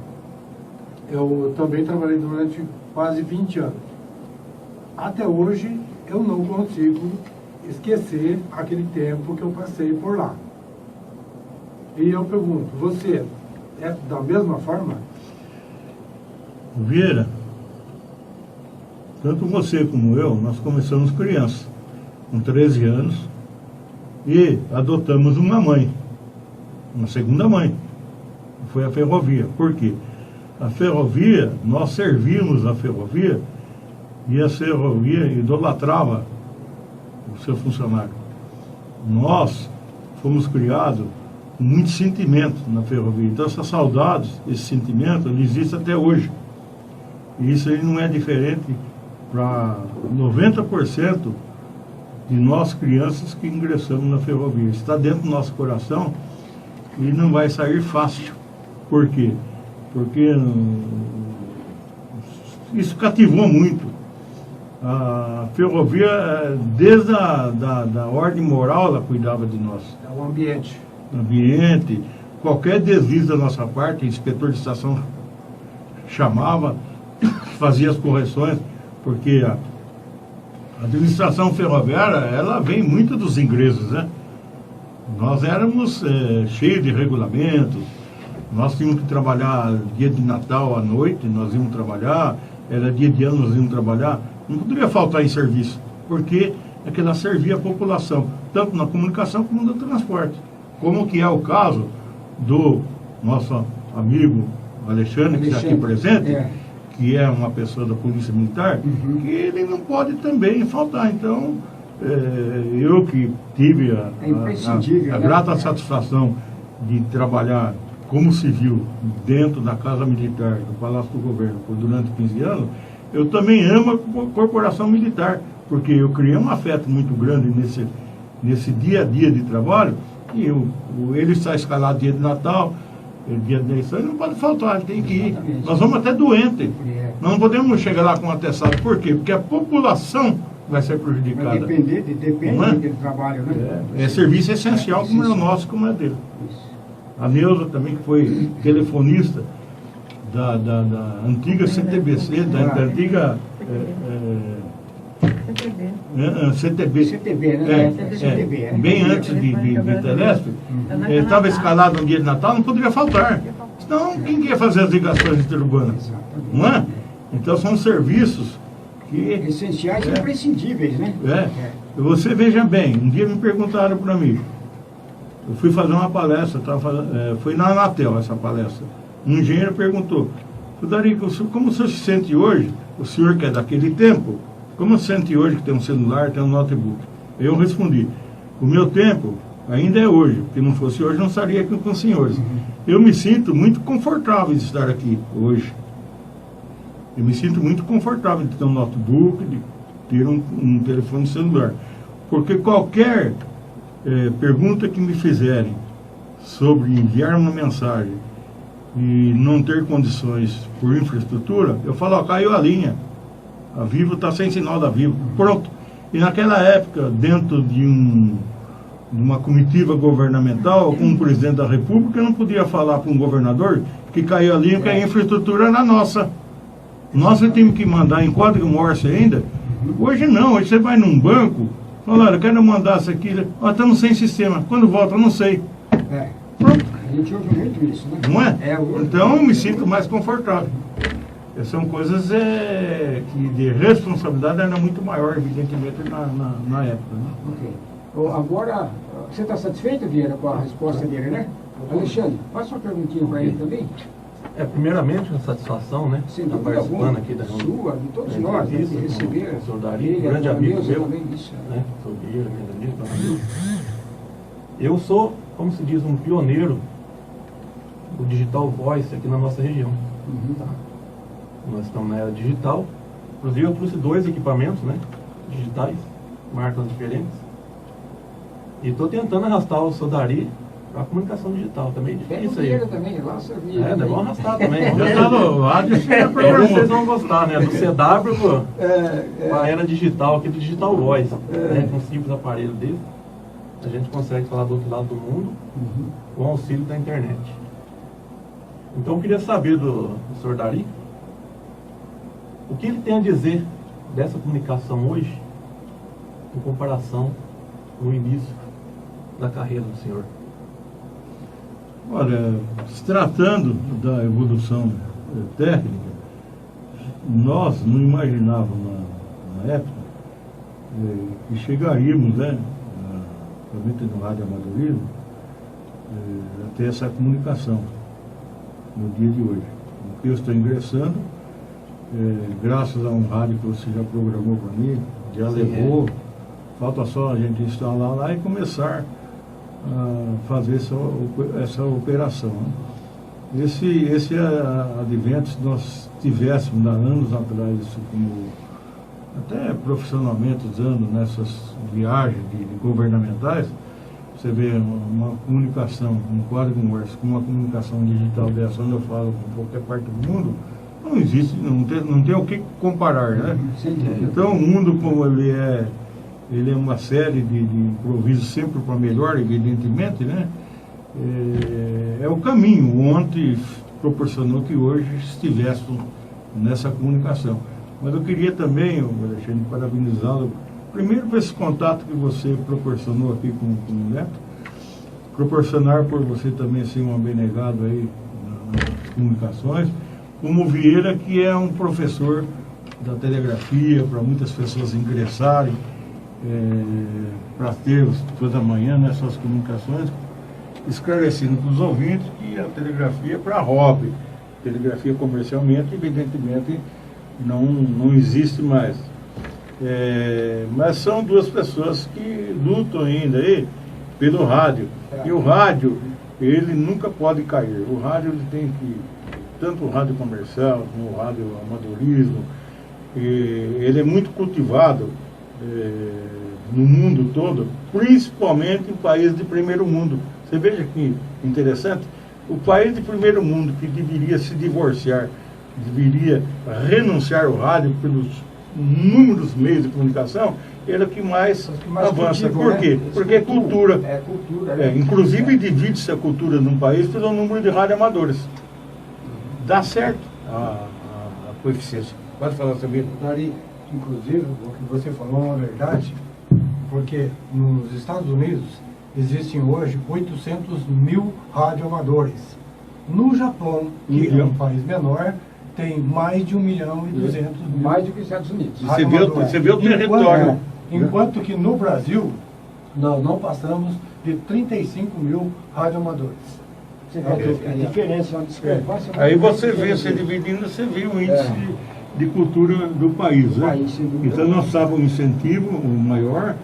eu também trabalhei durante quase 20 anos. Até hoje, eu não consigo esquecer aquele tempo que eu passei por lá. E eu pergunto, você é da mesma forma? Vieira, tanto você como eu, nós começamos criança, com 13 anos, e adotamos uma mãe, uma segunda mãe, que foi a ferrovia. Por quê? A ferrovia, nós servíamos a ferrovia, e a ferrovia idolatrava o seu funcionário. Nós fomos criados com muito sentimento na ferrovia. Então, essas saudades, esse sentimento, ele existe até hoje. E isso aí não é diferente para 90% de nós crianças que ingressamos na ferrovia. Está dentro do nosso coração e não vai sair fácil. Por quê? Porque isso cativou muito. A ferrovia, desde da ordem moral, ela cuidava de nós. É o ambiente. Ambiente, qualquer deslize da nossa parte, o inspetor de estação chamava, fazia as correções, porque a administração ferroviária, ela vem muito dos ingleses, né? Nós éramos cheios de regulamentos, nós tínhamos que trabalhar dia de Natal à noite, nós íamos trabalhar, era dia de ano, nós íamos trabalhar, não poderia faltar em serviço, porque é que ela servia a população, tanto na comunicação como no transporte. Como que é o caso do nosso amigo Alexandre, que está aqui presente, que é uma pessoa da Polícia Militar, que ele não pode também faltar. Então, eu que tive a grata satisfação de trabalhar como civil dentro da Casa Militar, do Palácio do Governo, por durante 15 anos, eu também amo a Corporação Militar, porque eu criei um afeto muito grande nesse dia a dia de trabalho, e ele está escalado dia de Natal, dia de eleição, ele não pode faltar, ele tem que ir. Nós vamos até doente. Nós não podemos chegar lá com um atestado. Por quê? Porque a população vai ser prejudicada. Depende daquele trabalho, né? É serviço essencial, como é o nosso, como é dele. A Neuza também, que foi telefonista da antiga CTBC, da antiga CTB, né? CTB, bem antes de Telesp, estava escalado no dia de Natal, não poderia faltar. Senão, quem quer fazer as ligações interurbanas? Não é? Então, são serviços que... essenciais e imprescindíveis, né? Você veja bem, um dia me perguntaram para mim, eu fui fazer uma palestra, foi na Anatel essa palestra. Um engenheiro perguntou, Darico, como o senhor se sente hoje? O senhor que é daquele tempo, como se sente hoje que tem um celular, tem um notebook? Eu respondi, o meu tempo ainda é hoje, porque não fosse hoje não estaria aqui com os senhores. Eu me sinto muito confortável de estar aqui hoje. Eu me sinto muito confortável de ter um notebook, de ter um telefone celular. Porque qualquer pergunta que me fizerem sobre enviar uma mensagem e não ter condições por infraestrutura, eu falo, caiu a linha. A Vivo está sem sinal da Vivo. Pronto. E naquela época, dentro de uma comitiva governamental, com o presidente da República, eu não podia falar para um governador que caiu a linha, que a infraestrutura era nossa. Nós temos que mandar em código Morse ainda. Hoje não, hoje você vai num banco, fala, eu quero mandar isso aqui, estamos sem sistema. Quando volta, eu não sei. Pronto. A gente ouve muito isso, né? Não é? Então eu me sinto mais confortável. São coisas que de responsabilidade era muito maior, evidentemente, na época. Né? Ok. Agora, você está satisfeito, Vieira, com a resposta dele, né? Alexandre, faça uma perguntinha para ele também. Primeiramente, uma satisfação, né? Sem Estar dúvida alguma, participando aqui da reunião. sua, de todos nós, né, que receberam. O senhor Dari, um grande amigo meu. Também, isso, né? Sou Vieira, grande amigo. Eu sou, como se diz, um pioneiro o Digital Voice aqui na nossa região. Tá? Nós estamos na era digital. Inclusive eu trouxe 2 equipamentos, né, digitais, marcas diferentes. E estou tentando arrastar o Sodari para a comunicação digital também. Isso aí. Também, lá Vamos arrastar também. Já tá no rádio, Vocês vão gostar, né? Do CW para a era digital aqui do Digital Voice. Né? Com um simples aparelho dele, a gente consegue falar do outro lado do mundo com o auxílio da internet. Então eu queria saber do Sr. Dari o que ele tem a dizer dessa comunicação hoje em comparação no início da carreira do senhor. Olha, se tratando da evolução técnica, nós não imaginávamos na época que chegaríamos, né, principalmente no rádio amadorismo, a ter essa comunicação no dia de hoje. Porque eu estou ingressando, graças a um rádio que você já programou para mim, já levou, falta só a gente instalar lá e começar a fazer essa operação. Né? Esse advento, se nós tivéssemos há anos atrás, isso como até profissionalmente usando nessas viagens governamentais, você vê uma comunicação, um quadro de conversa com uma comunicação digital dessa, onde eu falo com qualquer parte do mundo, não existe, não tem o que comparar, né? Então o mundo como ele é uma série de improvisos sempre para melhor, evidentemente, né? É o caminho onde proporcionou que hoje estivéssemos nessa comunicação. Mas eu queria também, Alexandre, parabenizá-lo, primeiro por esse contato que você proporcionou aqui com o Neto, proporcionar por você também ser um abnegado aí nas comunicações, como Vieira, que é um professor da telegrafia, para muitas pessoas ingressarem, para ter toda manhã nessas comunicações, esclarecendo para os ouvintes que a telegrafia é para hobby. Telegrafia comercialmente, evidentemente, não existe mais. Mas são 2 pessoas que lutam ainda aí pelo rádio. E o rádio, ele nunca pode cair. O rádio ele tem que, tanto o rádio comercial como o rádio amadorismo, ele é muito cultivado no mundo todo, principalmente em países de primeiro mundo. Você veja que interessante, o país de primeiro mundo que deveria se divorciar, deveria renunciar ao rádio pelos inúmeros meios de comunicação, ele é o que mais avança. Cultivo, por quê? né? Porque é cultura. Cultura. Inclusive divide-se a cultura num país pelo número de radioamadores. Dá certo a coeficiência. Pode falar, Sabino? Dari, inclusive, o que você falou é uma verdade, porque nos Estados Unidos existem hoje 800 mil radioamadores. No Japão, que é um país menor, tem mais de 1.200.000. Mais do que os Estados Unidos. Você vê o território. Enquanto que no Brasil, nós não passamos de 35 mil radioamadores. Você vê a diferença, uma discrepância. Aí você vê, você dividindo, você vê o índice de cultura do país. Né? Então nós precisamos um incentivo maior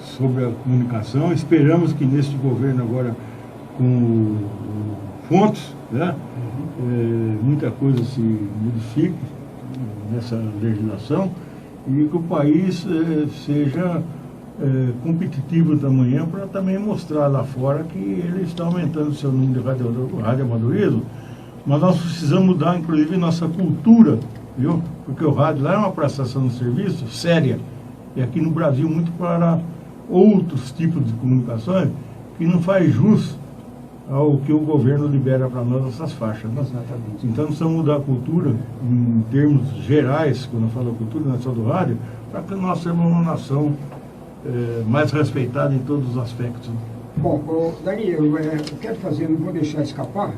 sobre a comunicação. Esperamos que neste governo agora, com fontes, né? Muita coisa se modifique nessa legislação e que o país seja competitivo da manhã para também mostrar lá fora que ele está aumentando o seu número de radioamadorismo, mas nós precisamos mudar inclusive nossa cultura, viu? Porque o rádio lá é uma prestação de serviço séria, e aqui no Brasil muito para outros tipos de comunicações que não faz jus ao que o governo libera para nós essas faixas. Né? Exatamente. Então precisamos mudar a cultura em termos gerais, quando eu falo cultura, não é só do rádio, para que nós sejamos uma nação mais respeitada em todos os aspectos. Bom, Dari, eu quero fazer, não vou deixar escapar,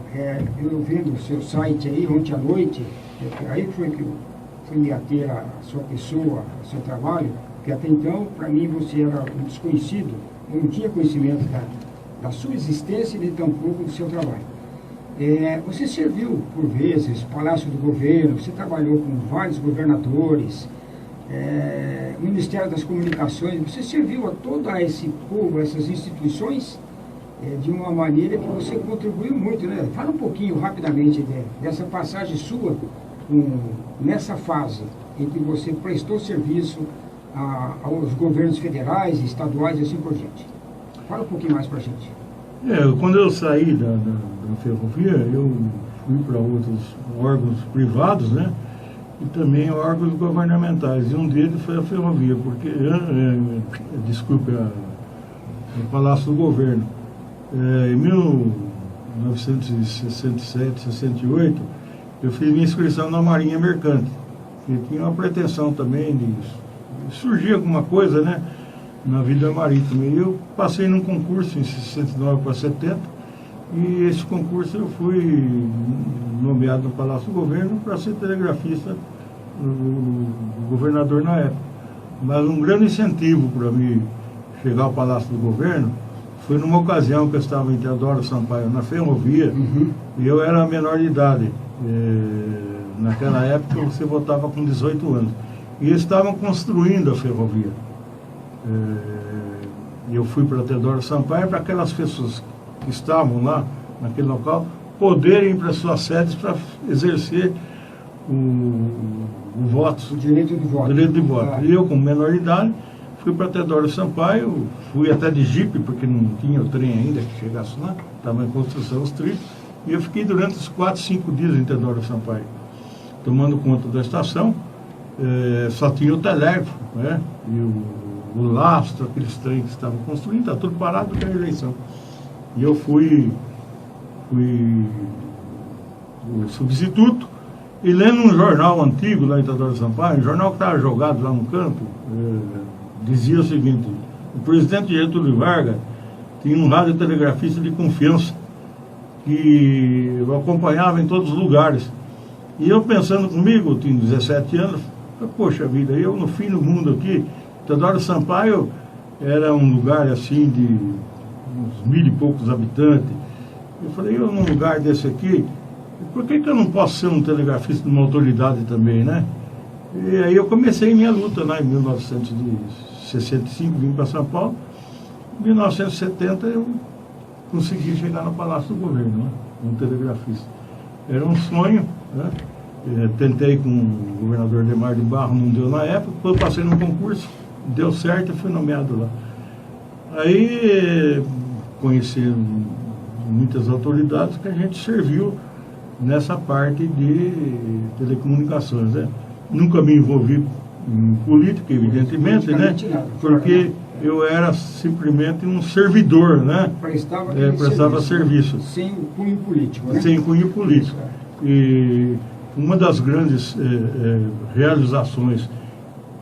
eu vendo o seu site aí ontem à noite, aí foi que eu fui me ater à sua pessoa, ao seu trabalho, porque até então, para mim, você era um desconhecido, eu não tinha conhecimento da sua existência e nem tampouco do seu trabalho. Você serviu, por vezes, Palácio do Governo, você trabalhou com vários governadores, Ministério das Comunicações, você serviu a todo esse povo, essas instituições, de uma maneira que você contribuiu muito, né? Fala um pouquinho rapidamente dessa passagem sua nessa fase em que você prestou serviço aos governos federais, estaduais e assim por diante. Fala um pouquinho mais para a gente. Quando eu saí da ferrovia, eu fui para outros órgãos privados, né? E também órgãos governamentais. E um deles foi a ferrovia, porque, desculpe, o Palácio do Governo. Em 1967, 68, eu fiz minha inscrição na Marinha Mercante, que tinha uma pretensão também de surgir alguma coisa, né, na vida marítima. E eu passei num concurso em 69 para 70, e esse concurso eu fui nomeado no Palácio do Governo para ser telegrafista do governador na época. Mas um grande incentivo para mim chegar ao Palácio do Governo foi numa ocasião que eu estava em Teodoro Sampaio, na ferrovia, e eu era menor de idade. Naquela época você votava com 18 anos. E eles estavam construindo a ferrovia. Eu fui para Teodoro Sampaio para aquelas pessoas que estavam lá, naquele local, poderem ir para suas sedes para exercer o voto. O direito de voto. Direito de voto. E eu, como menor de idade, fui para Teodoro Sampaio, fui até de jipe, porque não tinha o trem ainda que chegasse lá, estava em construção os trilhos, e eu fiquei durante os 4, 5 dias em Teodoro Sampaio, tomando conta da estação. Só tinha o telégrafo, né? E o lastro, aqueles trens que estavam construindo, está tudo parado para a eleição. E eu fui o substituto, e lendo um jornal antigo lá em Teodoro Sampaio, um jornal que estava jogado lá no campo, dizia o seguinte: o presidente Getúlio Vargas tinha um radiotelegrafista de confiança que eu acompanhava em todos os lugares. E eu pensando comigo, eu tinha 17 anos, poxa vida, eu no fim do mundo aqui, Teodoro Sampaio era um lugar assim de uns 1000 e poucos habitantes. Eu falei, eu num lugar desse aqui, por que eu não posso ser um telegrafista de uma autoridade também, né? E aí eu comecei minha luta lá em 1965, vim para São Paulo. Em 1970 eu consegui chegar no Palácio do Governo, né? Um telegrafista. Era um sonho, né? Tentei com o governador Demar de Barro, não deu na época. Depois passei num concurso, deu certo e fui nomeado lá. Aí conheci muitas autoridades que a gente serviu nessa parte de telecomunicações, né? Nunca me envolvi em política, evidentemente, né? Porque eu era simplesmente um servidor, né? Prestava serviço. Sem cunho político, né? Sem cunho político. E uma das grandes realizações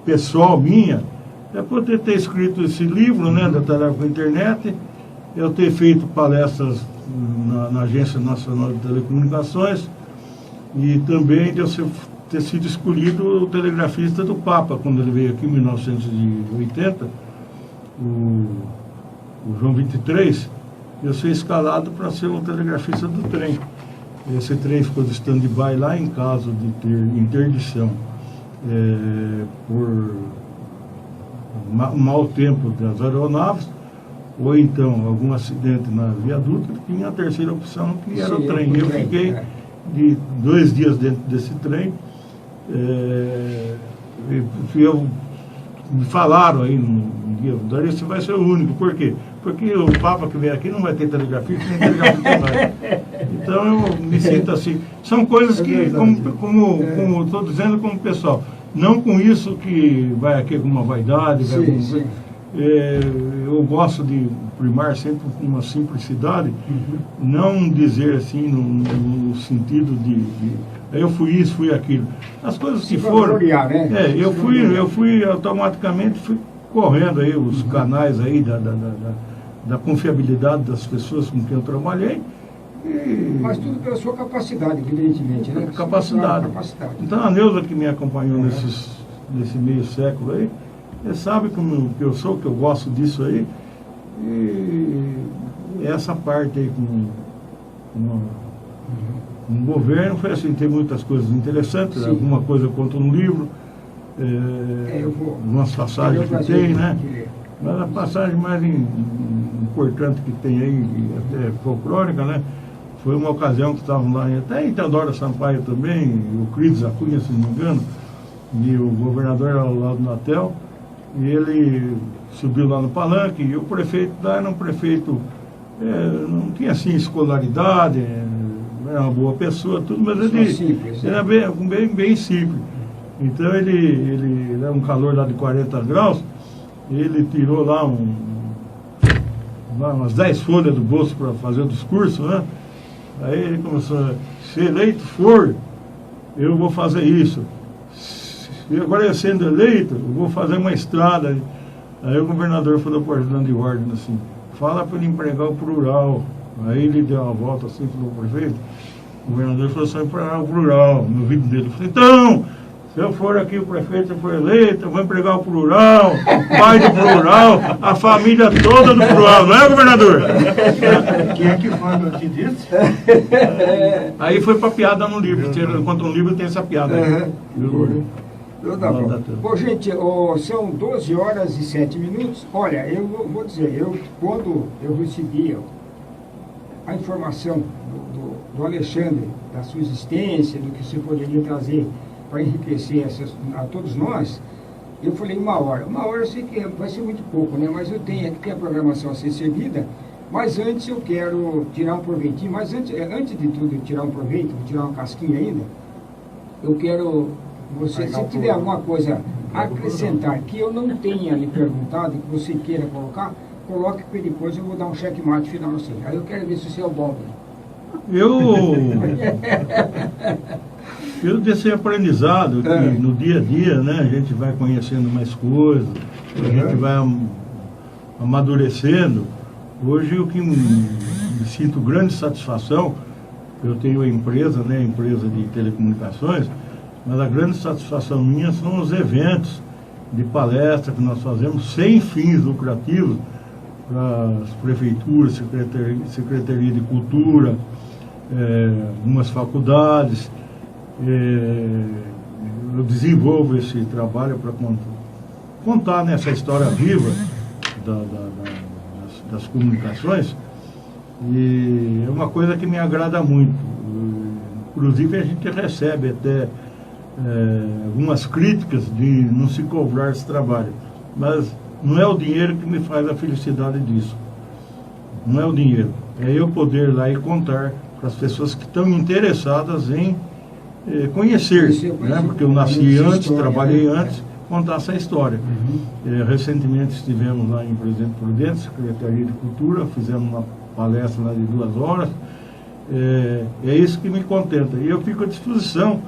pessoal minha é poder ter escrito esse livro, né, da Telégrafo Internet, eu ter feito palestras na Agência Nacional de Telecomunicações e também de eu ter sido escolhido o telegrafista do Papa, quando ele veio aqui em 1980, o João 23, eu fui escalado para ser um telegrafista do trem. Esse trem ficou de stand-by lá em caso de ter interdição por mau tempo das aeronaves, ou então algum acidente na viaduta. Tinha a terceira opção, que era o trem. Eu fiquei de 2 dias dentro desse trem. Me falaram aí no dia, Dario, você vai ser o único. Por quê? Porque o Papa que vem aqui não vai ter telegrafista, nem telegrafista mais. Então eu me sinto assim. São coisas que, como estou dizendo como pessoal, não com isso que vai aqui alguma vaidade, eu gosto de primar sempre uma simplicidade, não dizer assim no sentido de eu fui isso, fui aquilo. As coisas que foram, né? Eu fui automaticamente, fui correndo aí os canais aí da confiabilidade das pessoas com quem eu trabalhei. Mas tudo pela sua capacidade, evidentemente, né? Capacidade. Então a Neuza, que me acompanhou nesse meio século aí, sabe como que eu sou, que eu gosto disso aí. E essa parte aí com o governo foi assim, tem muitas coisas interessantes. Sim. Alguma coisa eu conto no livro, umas passagens que tem, né? Mas a passagem mais importante que tem aí, até folclórica, né? Foi uma ocasião que estavam lá, até em Teodoro Sampaio também, o Crides Acunha, se não me engano, e o governador era ao lado do Natel, e ele subiu lá no palanque, e o prefeito lá era um prefeito, não tinha assim escolaridade, era uma boa pessoa, tudo, mas ele simples, era bem simples. Então ele era um calor lá de 40 graus, ele tirou lá umas 10 folhas do bolso para fazer o discurso, né? Aí ele começou, se eleito for, eu vou fazer isso. E agora eu sendo eleito, eu vou fazer uma estrada. Aí o governador falou para o ajudante de ordem assim, fala para ele empregar o plural. Aí ele deu uma volta assim, falou para o prefeito, o governador falou assim, empregar o plural, no ouvido dele. Eu falei, então, se eu for aqui o prefeito, for eleito, eu vou empregar o plural, o pai do plural, a família toda do plural, não é, governador? Quem é que fala aqui disso? Aí foi pra piada no livro, enquanto um livro tem essa piada. Tá bom. Bom, gente, são 12 horas e 7 minutos. Olha, eu vou dizer, quando eu recebi a informação do Alexandre, da sua existência, do que você poderia trazer para enriquecer a todos nós, eu falei 1 hora. 1 hora eu sei que vai ser muito pouco, né? Mas eu tenho que ter a programação a ser seguida. Mas antes eu quero tirar um proveitinho. Mas antes de tudo, tirar um proveito, tirar uma casquinha ainda, eu quero, se tiver alguma coisa a acrescentar que eu não tenha lhe perguntado, que você queira colocar, coloque, porque depois eu vou dar um checkmate final assim. Aí eu quero ver se você é o bom. Eu desse aprendizado que no dia a dia, né, a gente vai conhecendo mais coisas, a gente vai amadurecendo. Hoje o que me sinto grande satisfação, eu tenho a empresa, né, empresa de telecomunicações, mas a grande satisfação minha são os eventos de palestra que nós fazemos sem fins lucrativos para as prefeituras, Secretaria de Cultura, algumas faculdades. Eu desenvolvo esse trabalho para contar nessa história viva das comunicações, e é uma coisa que me agrada muito. Inclusive a gente recebe até algumas críticas de não se cobrar esse trabalho, mas não é o dinheiro que me faz a felicidade disso, não é o dinheiro, é eu poder ir lá e contar para as pessoas que estão interessadas em conhecer, né? Porque eu nasci antes, trabalhei antes, contar essa história. Recentemente estivemos lá em Presidente Prudente, Secretaria de Cultura, fizemos uma palestra lá de 2 horas. É isso que me contenta. E eu fico à disposição,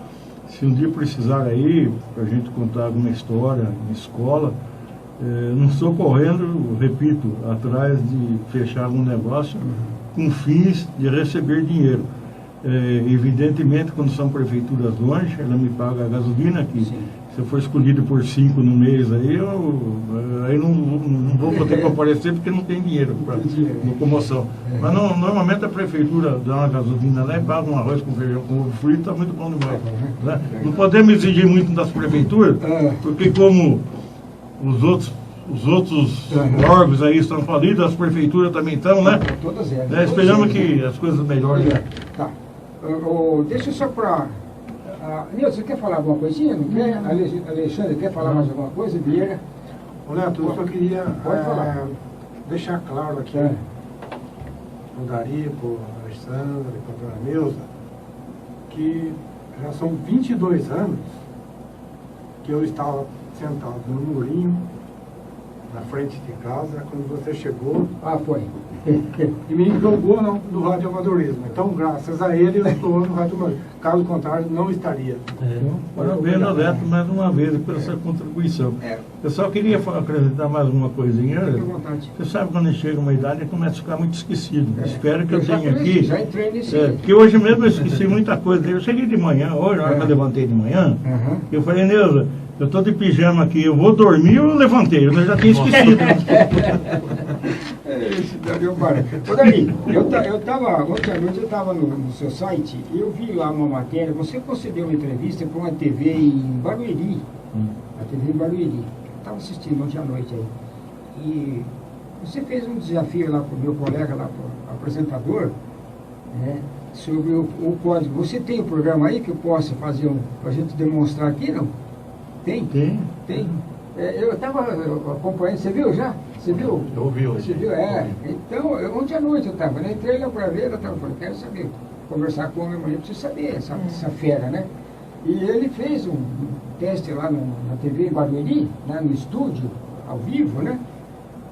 se um dia precisar aí, para a gente contar alguma história em escola. Não estou correndo, repito, atrás de fechar algum negócio com fins de receber dinheiro. Evidentemente, quando são prefeituras longe, ela me paga a gasolina, que se eu for escolhido por 5 no mês, aí eu não vou poder comparecer porque não tem dinheiro para locomoção. Mas normalmente a prefeitura dá uma gasolina lá e paga um arroz com feijão com ovo frito, está muito bom demais. Né? Não podemos exigir muito das prefeituras, porque como os outros órgãos aí estão falidos, as prefeituras também estão, né? Todas elas. Esperamos que as coisas melhorem. Tá. Deixa só para... Nilson, você quer falar alguma coisinha? Não quer? Alexandre, quer falar mais alguma coisa? Vieira? Ô Neto, eu só queria deixar claro aqui pro Dari, pro Alexandre, pra dona Neuza, que já são 22 anos que eu estava sentado no murinho, na frente de casa, quando você chegou. Foi. E me jogou no rádio amadorismo. Então, graças a ele, eu estou no rádio amadorismo. Caso contrário, não estaria. Parabéns, Neto, mais uma vez, pela sua contribuição. Eu só queria acrescentar mais uma coisinha. Você sabe, quando chega uma idade, começa a ficar muito esquecido. Espero que eu tenha aqui. Já entrei nesse... Porque hoje mesmo eu esqueci muita coisa. Eu cheguei de manhã, hoje, na hora que eu levantei de manhã, eu falei, Neuza, eu estou de pijama aqui, eu vou dormir ou eu levantei? Eu já tinha esquecido. Ô Dari, ontem à noite eu estava no seu site e eu vi lá uma matéria, você concedeu uma entrevista para uma TV em Barueri, a TV em Barueri, eu estava assistindo ontem à noite aí, E você fez um desafio lá para o meu colega, lá para o apresentador, né, sobre o código. Você tem o programa aí que eu possa fazer para a gente demonstrar aqui, não? Tem? Tem. Eu estava acompanhando, você viu já? Você viu? Eu ouvi hoje. Você viu? Então, ontem à noite eu estava, né? Entrei lá para ver, eu estava falando, quero saber, conversar com o meu marido, preciso saber essa fera, né? E ele fez um teste lá na TV em Barueri, né, no estúdio, ao vivo, né?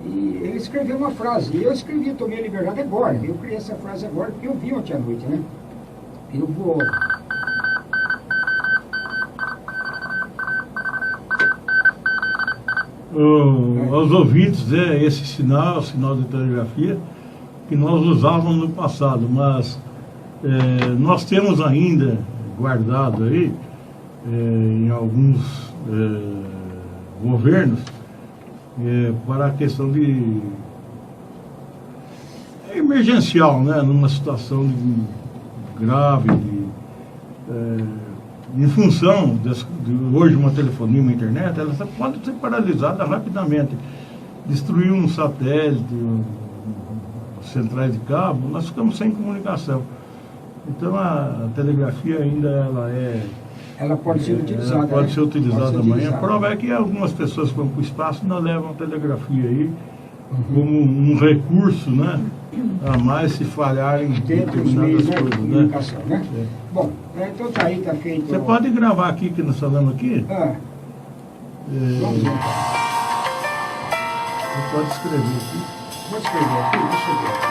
E ele escreveu uma frase, e eu escrevi, tomei a liberdade agora, eu criei essa frase agora, porque eu vi ontem à noite, né? Eu vou... Aos ouvintes, esse sinal de telegrafia, que nós usávamos no passado, mas nós temos ainda guardado aí, em alguns governos, para a questão de emergencial, né? Numa situação grave, em função de hoje uma telefonia, uma internet, ela pode ser paralisada rapidamente. Destruir um satélite, centrais de cabo, nós ficamos sem comunicação. Então a telegrafia ainda ela pode ser utilizada. Ela pode ser utilizada Pode ser amanhã. utilizada. A prova é que algumas pessoas que vão para o espaço ainda levam a telegrafia aí como um recurso, né? A mais se falharem Dentro dos meios, determinadas né, de coisas, comunicação, né? É. Bom, então tá aí, tá feito. Você pode gravar aqui que nós falamos aqui? Vamos então. Você pode escrever aqui. Vou escrever aqui, deixa eu ver.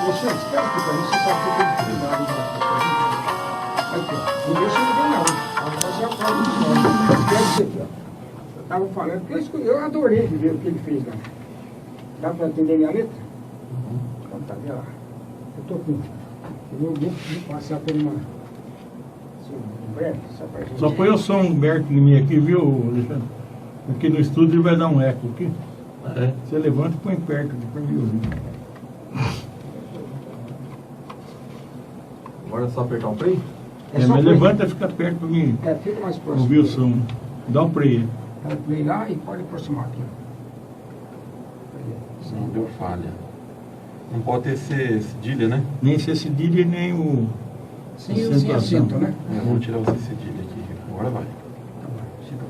Você espera aqui pra mim, você sabe que eu tenho dificuldade de aqui, ó. Não deixa eu ver não. Vou fazer a prova de novo. Escreve isso aqui, ó. Eu estava falando, porque eu adorei ver o que ele fez lá. Dá para entender minha letra? Então tá, vê lá. Eu tô com... Eu vou passar por uma... Assim, breve, só pra gente... Só põe o som aberto em mim aqui, viu, Alexandre? Aqui no estúdio ele vai dar um eco aqui. Você levanta e põe perto aqui para me ouvir. Agora é só apertar o play? Mas levanta e fica perto para mim fica mais próximo. ouvir o som. Dá um play. Dá um play lá e pode aproximar aqui. Não deu falha. Não pode ter cedilha, né? Nem ser cedilha e nem o... Sem acento, né? Vamos tirar o cedilha aqui. Agora vai. Tá bom, fica...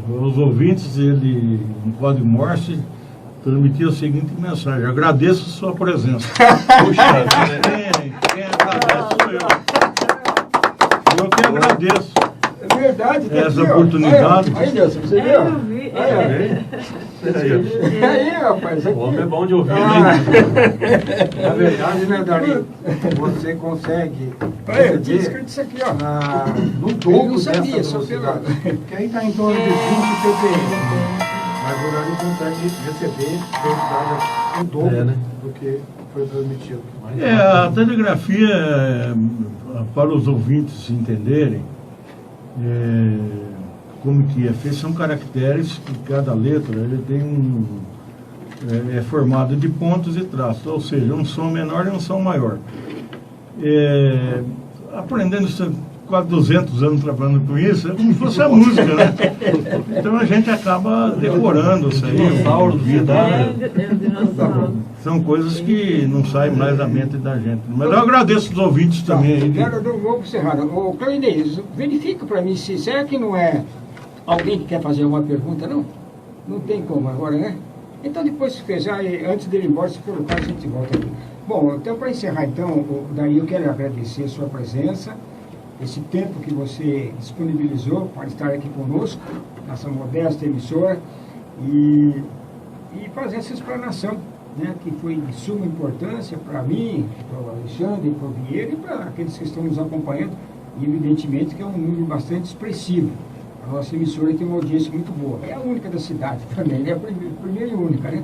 Os ouvintes, ele, em código Morse, transmitiu a seguinte mensagem: agradeço sua presença. Puxa, Quem agradece sou eu. Eu que agradeço É verdade, tá essa aqui, ó. oportunidade. Aí, Nelson, você viu? Eu vi. Aí, rapaz. o homem é bom de ouvir, né? Na verdade, né, Dari? Você consegue Olha, eu tinha receber escrito isso aqui, ó. no Eu dobro não sabia, dessa só velocidade. pela... Porque aí está em torno de 20 ppm. Mas o Dari consegue receber velocidade o dobro né? do que foi transmitido. A telegrafia, para os ouvintes entenderem como que é feito, são caracteres que cada letra ele tem é formado de pontos e traços, ou seja, um som menor e um som maior. Aprendendo isso, quase 200 anos trabalhando com isso, é como se fosse a música, né? Então a gente acaba decorando isso aí. Dinossauro do né? É o dinossauro. São coisas que não saem mais da mente da gente. Mas eu agradeço os ouvintes também aí. Quero do Globo Cerrado. Ô, Claudinei, verifica para mim se será que não é alguém que quer fazer uma pergunta, não? Não tem como agora, né? Então depois se fechar, antes dele ir embora, se colocar, a gente volta aqui. Bom, então para encerrar então, daí eu quero agradecer a sua presença, esse tempo que você disponibilizou para estar aqui conosco, nessa modesta emissora, e fazer essa explanação, né, que foi de suma importância para mim, para o Alexandre, para o Vieira e para aqueles que estão nos acompanhando, e evidentemente que é um número bastante expressivo. A nossa emissora tem uma audiência muito boa, é a única da cidade também, é a primeira e única, né?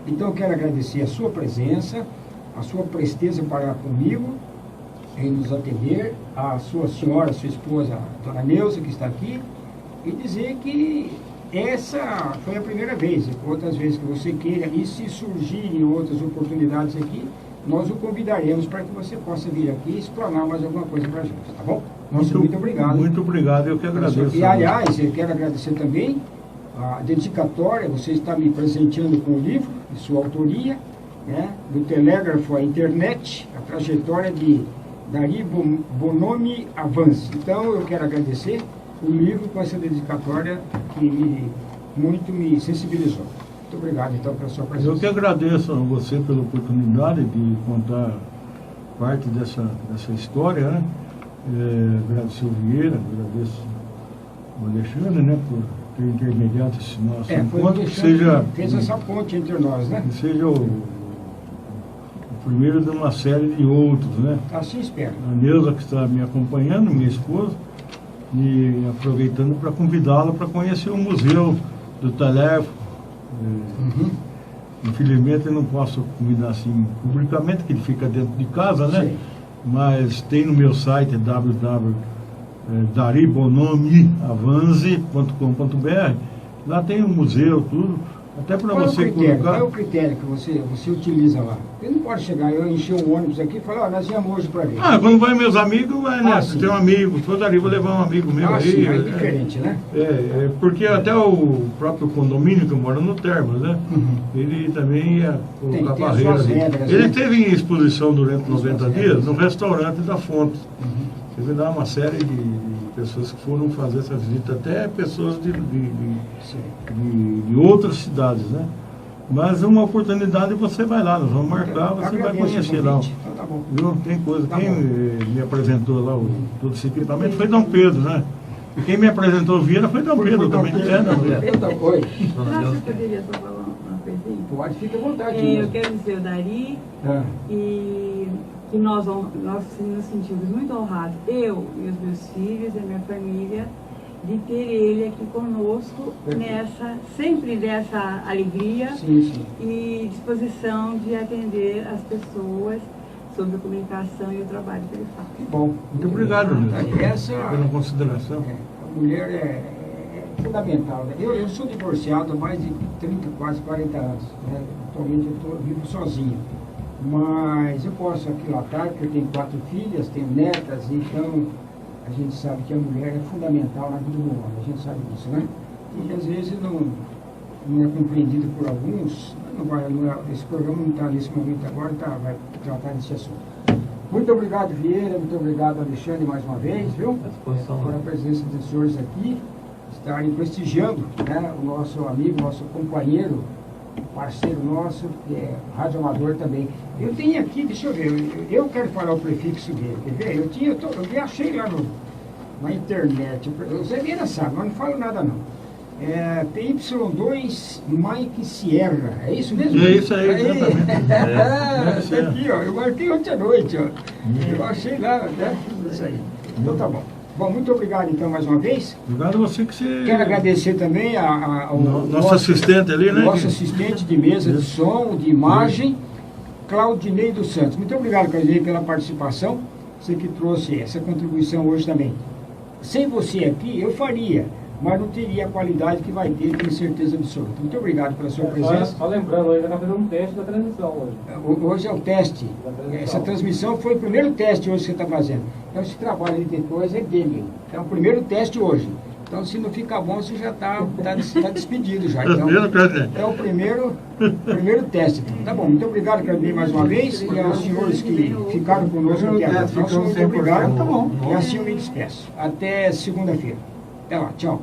Então eu quero agradecer a sua presença, a sua presteza para comigo, em nos atender, a sua senhora, a sua esposa, a dona Neuza, que está aqui, e dizer que essa foi a primeira vez, outras vezes que você queira, e se surgirem outras oportunidades aqui, nós o convidaremos para que você possa vir aqui e explanar mais alguma coisa para a gente, tá bom? Nossa, muito obrigado. Muito obrigado, eu que agradeço. E, aliás, eu quero agradecer também a dedicatória, você está me presenteando com o livro, de sua autoria, né, do telégrafo à internet, a trajetória de Dari Bonomi Avance. Então, eu quero agradecer o livro com essa dedicatória que muito me sensibilizou. Muito obrigado, então, pela sua presença. Eu que agradeço a você pela oportunidade de contar parte dessa história, né? Agradeço o Vieira, agradeço o Alexandre, né, por ter intermediado esse nosso encontro, que fez essa ponte entre nós, né? Que seja o primeiro de uma série de outros, né? Assim espero. A Neuza, que está me acompanhando, minha esposa, e aproveitando para convidá-la para conhecer o museu do telégrafo. Infelizmente eu não posso convidar assim publicamente, que ele fica dentro de casa, né? Sim. Mas tem no meu site www.daribonomiavance.com.br. Lá tem um museu, tudo. Até para você colocar. Qual é o critério que você utiliza lá? Você não pode chegar, eu encher um ônibus aqui e falar, nós viemos hoje para ver. Quando vai meus amigos, vai, né? Sim. Tem um amigo, sou dali, vou levar um amigo meu aí. Sim, é diferente, né? Porque até o próprio condomínio que eu moro no Termas, né? Ele também ia colocar tem barreira suas ali. regras, Ele né? teve em exposição durante 90 dias regras. no restaurante da Fonte. Teve lá uma série de pessoas que foram fazer essa visita, até pessoas de outras cidades, né? Mas uma oportunidade você vai lá, nós vamos marcar, você vai conhecer lá. Então, tá bom. Viu? Tem coisa. Tá Quem bom. me apresentou lá todo esse equipamento foi Dom Pedro, né? E quem me apresentou o Vieira foi Dom Pedro também. Oi. Nossa, eu poderia só falar uma coisinha? Pode, fica à vontade. Eu quero dizer o Dari e que nós nos sentimos muito honrados, eu e os meus filhos e a minha família, de ter ele aqui conosco, sempre nessa alegria e disposição de atender as pessoas sobre a comunicação e o trabalho que ele faz. Que bom. Muito obrigado, Essa pela consideração. a mulher é fundamental. Né? Eu sou divorciado há mais de 30, quase 40 anos. Né? Atualmente eu vivo sozinho. Mas eu posso aquilatar, porque eu tenho 4 filhas, tenho netas, então a gente sabe que a mulher é fundamental na vida do homem, a gente sabe disso, né? E às vezes não é compreendido por alguns, esse programa não está nesse momento agora, vai tratar desse assunto. Muito obrigado, Vieira, muito obrigado, Alexandre, mais uma vez, viu? Por a presença dos senhores aqui, estarem prestigiando, né, o nosso amigo, nosso companheiro, parceiro nosso, que é rádio amador também. Eu tenho aqui, deixa eu ver, eu quero falar o prefixo dele, quer ver? Eu achei lá na internet, você Vieira sabe, mas não falo nada não. PY2 Mike Sierra, é isso mesmo? É isso aí, exatamente. Tá aqui, ó, eu marquei ontem à noite, ó. Eu achei lá, né? Isso aí. Então tá bom. Bom, muito obrigado então mais uma vez. Obrigado a você que você... Quero agradecer também ao nosso assistente ali, né? Nosso assistente de mesa de som, de imagem, Claudinei dos Santos. Muito obrigado, Claudinei, pela participação. Você que trouxe essa contribuição hoje também. Sem você aqui, eu faria, mas não teria a qualidade que vai ter, tenho certeza absoluta. Muito obrigado pela sua presença. Só lembrando, hoje está fazendo um teste da transmissão hoje. Hoje é o teste. Essa transmissão foi o primeiro teste hoje que você está fazendo. Então esse trabalho de depois é dele. É o primeiro teste hoje. Então se não ficar bom, você já está despedido já. Então, é o primeiro teste. Tá bom, muito obrigado, Claudinei, mais uma vez. E aos senhores que ficaram conosco aqui agora. Muito obrigado. Tá bom. E assim eu me despeço. Até segunda-feira. Até lá, tchau.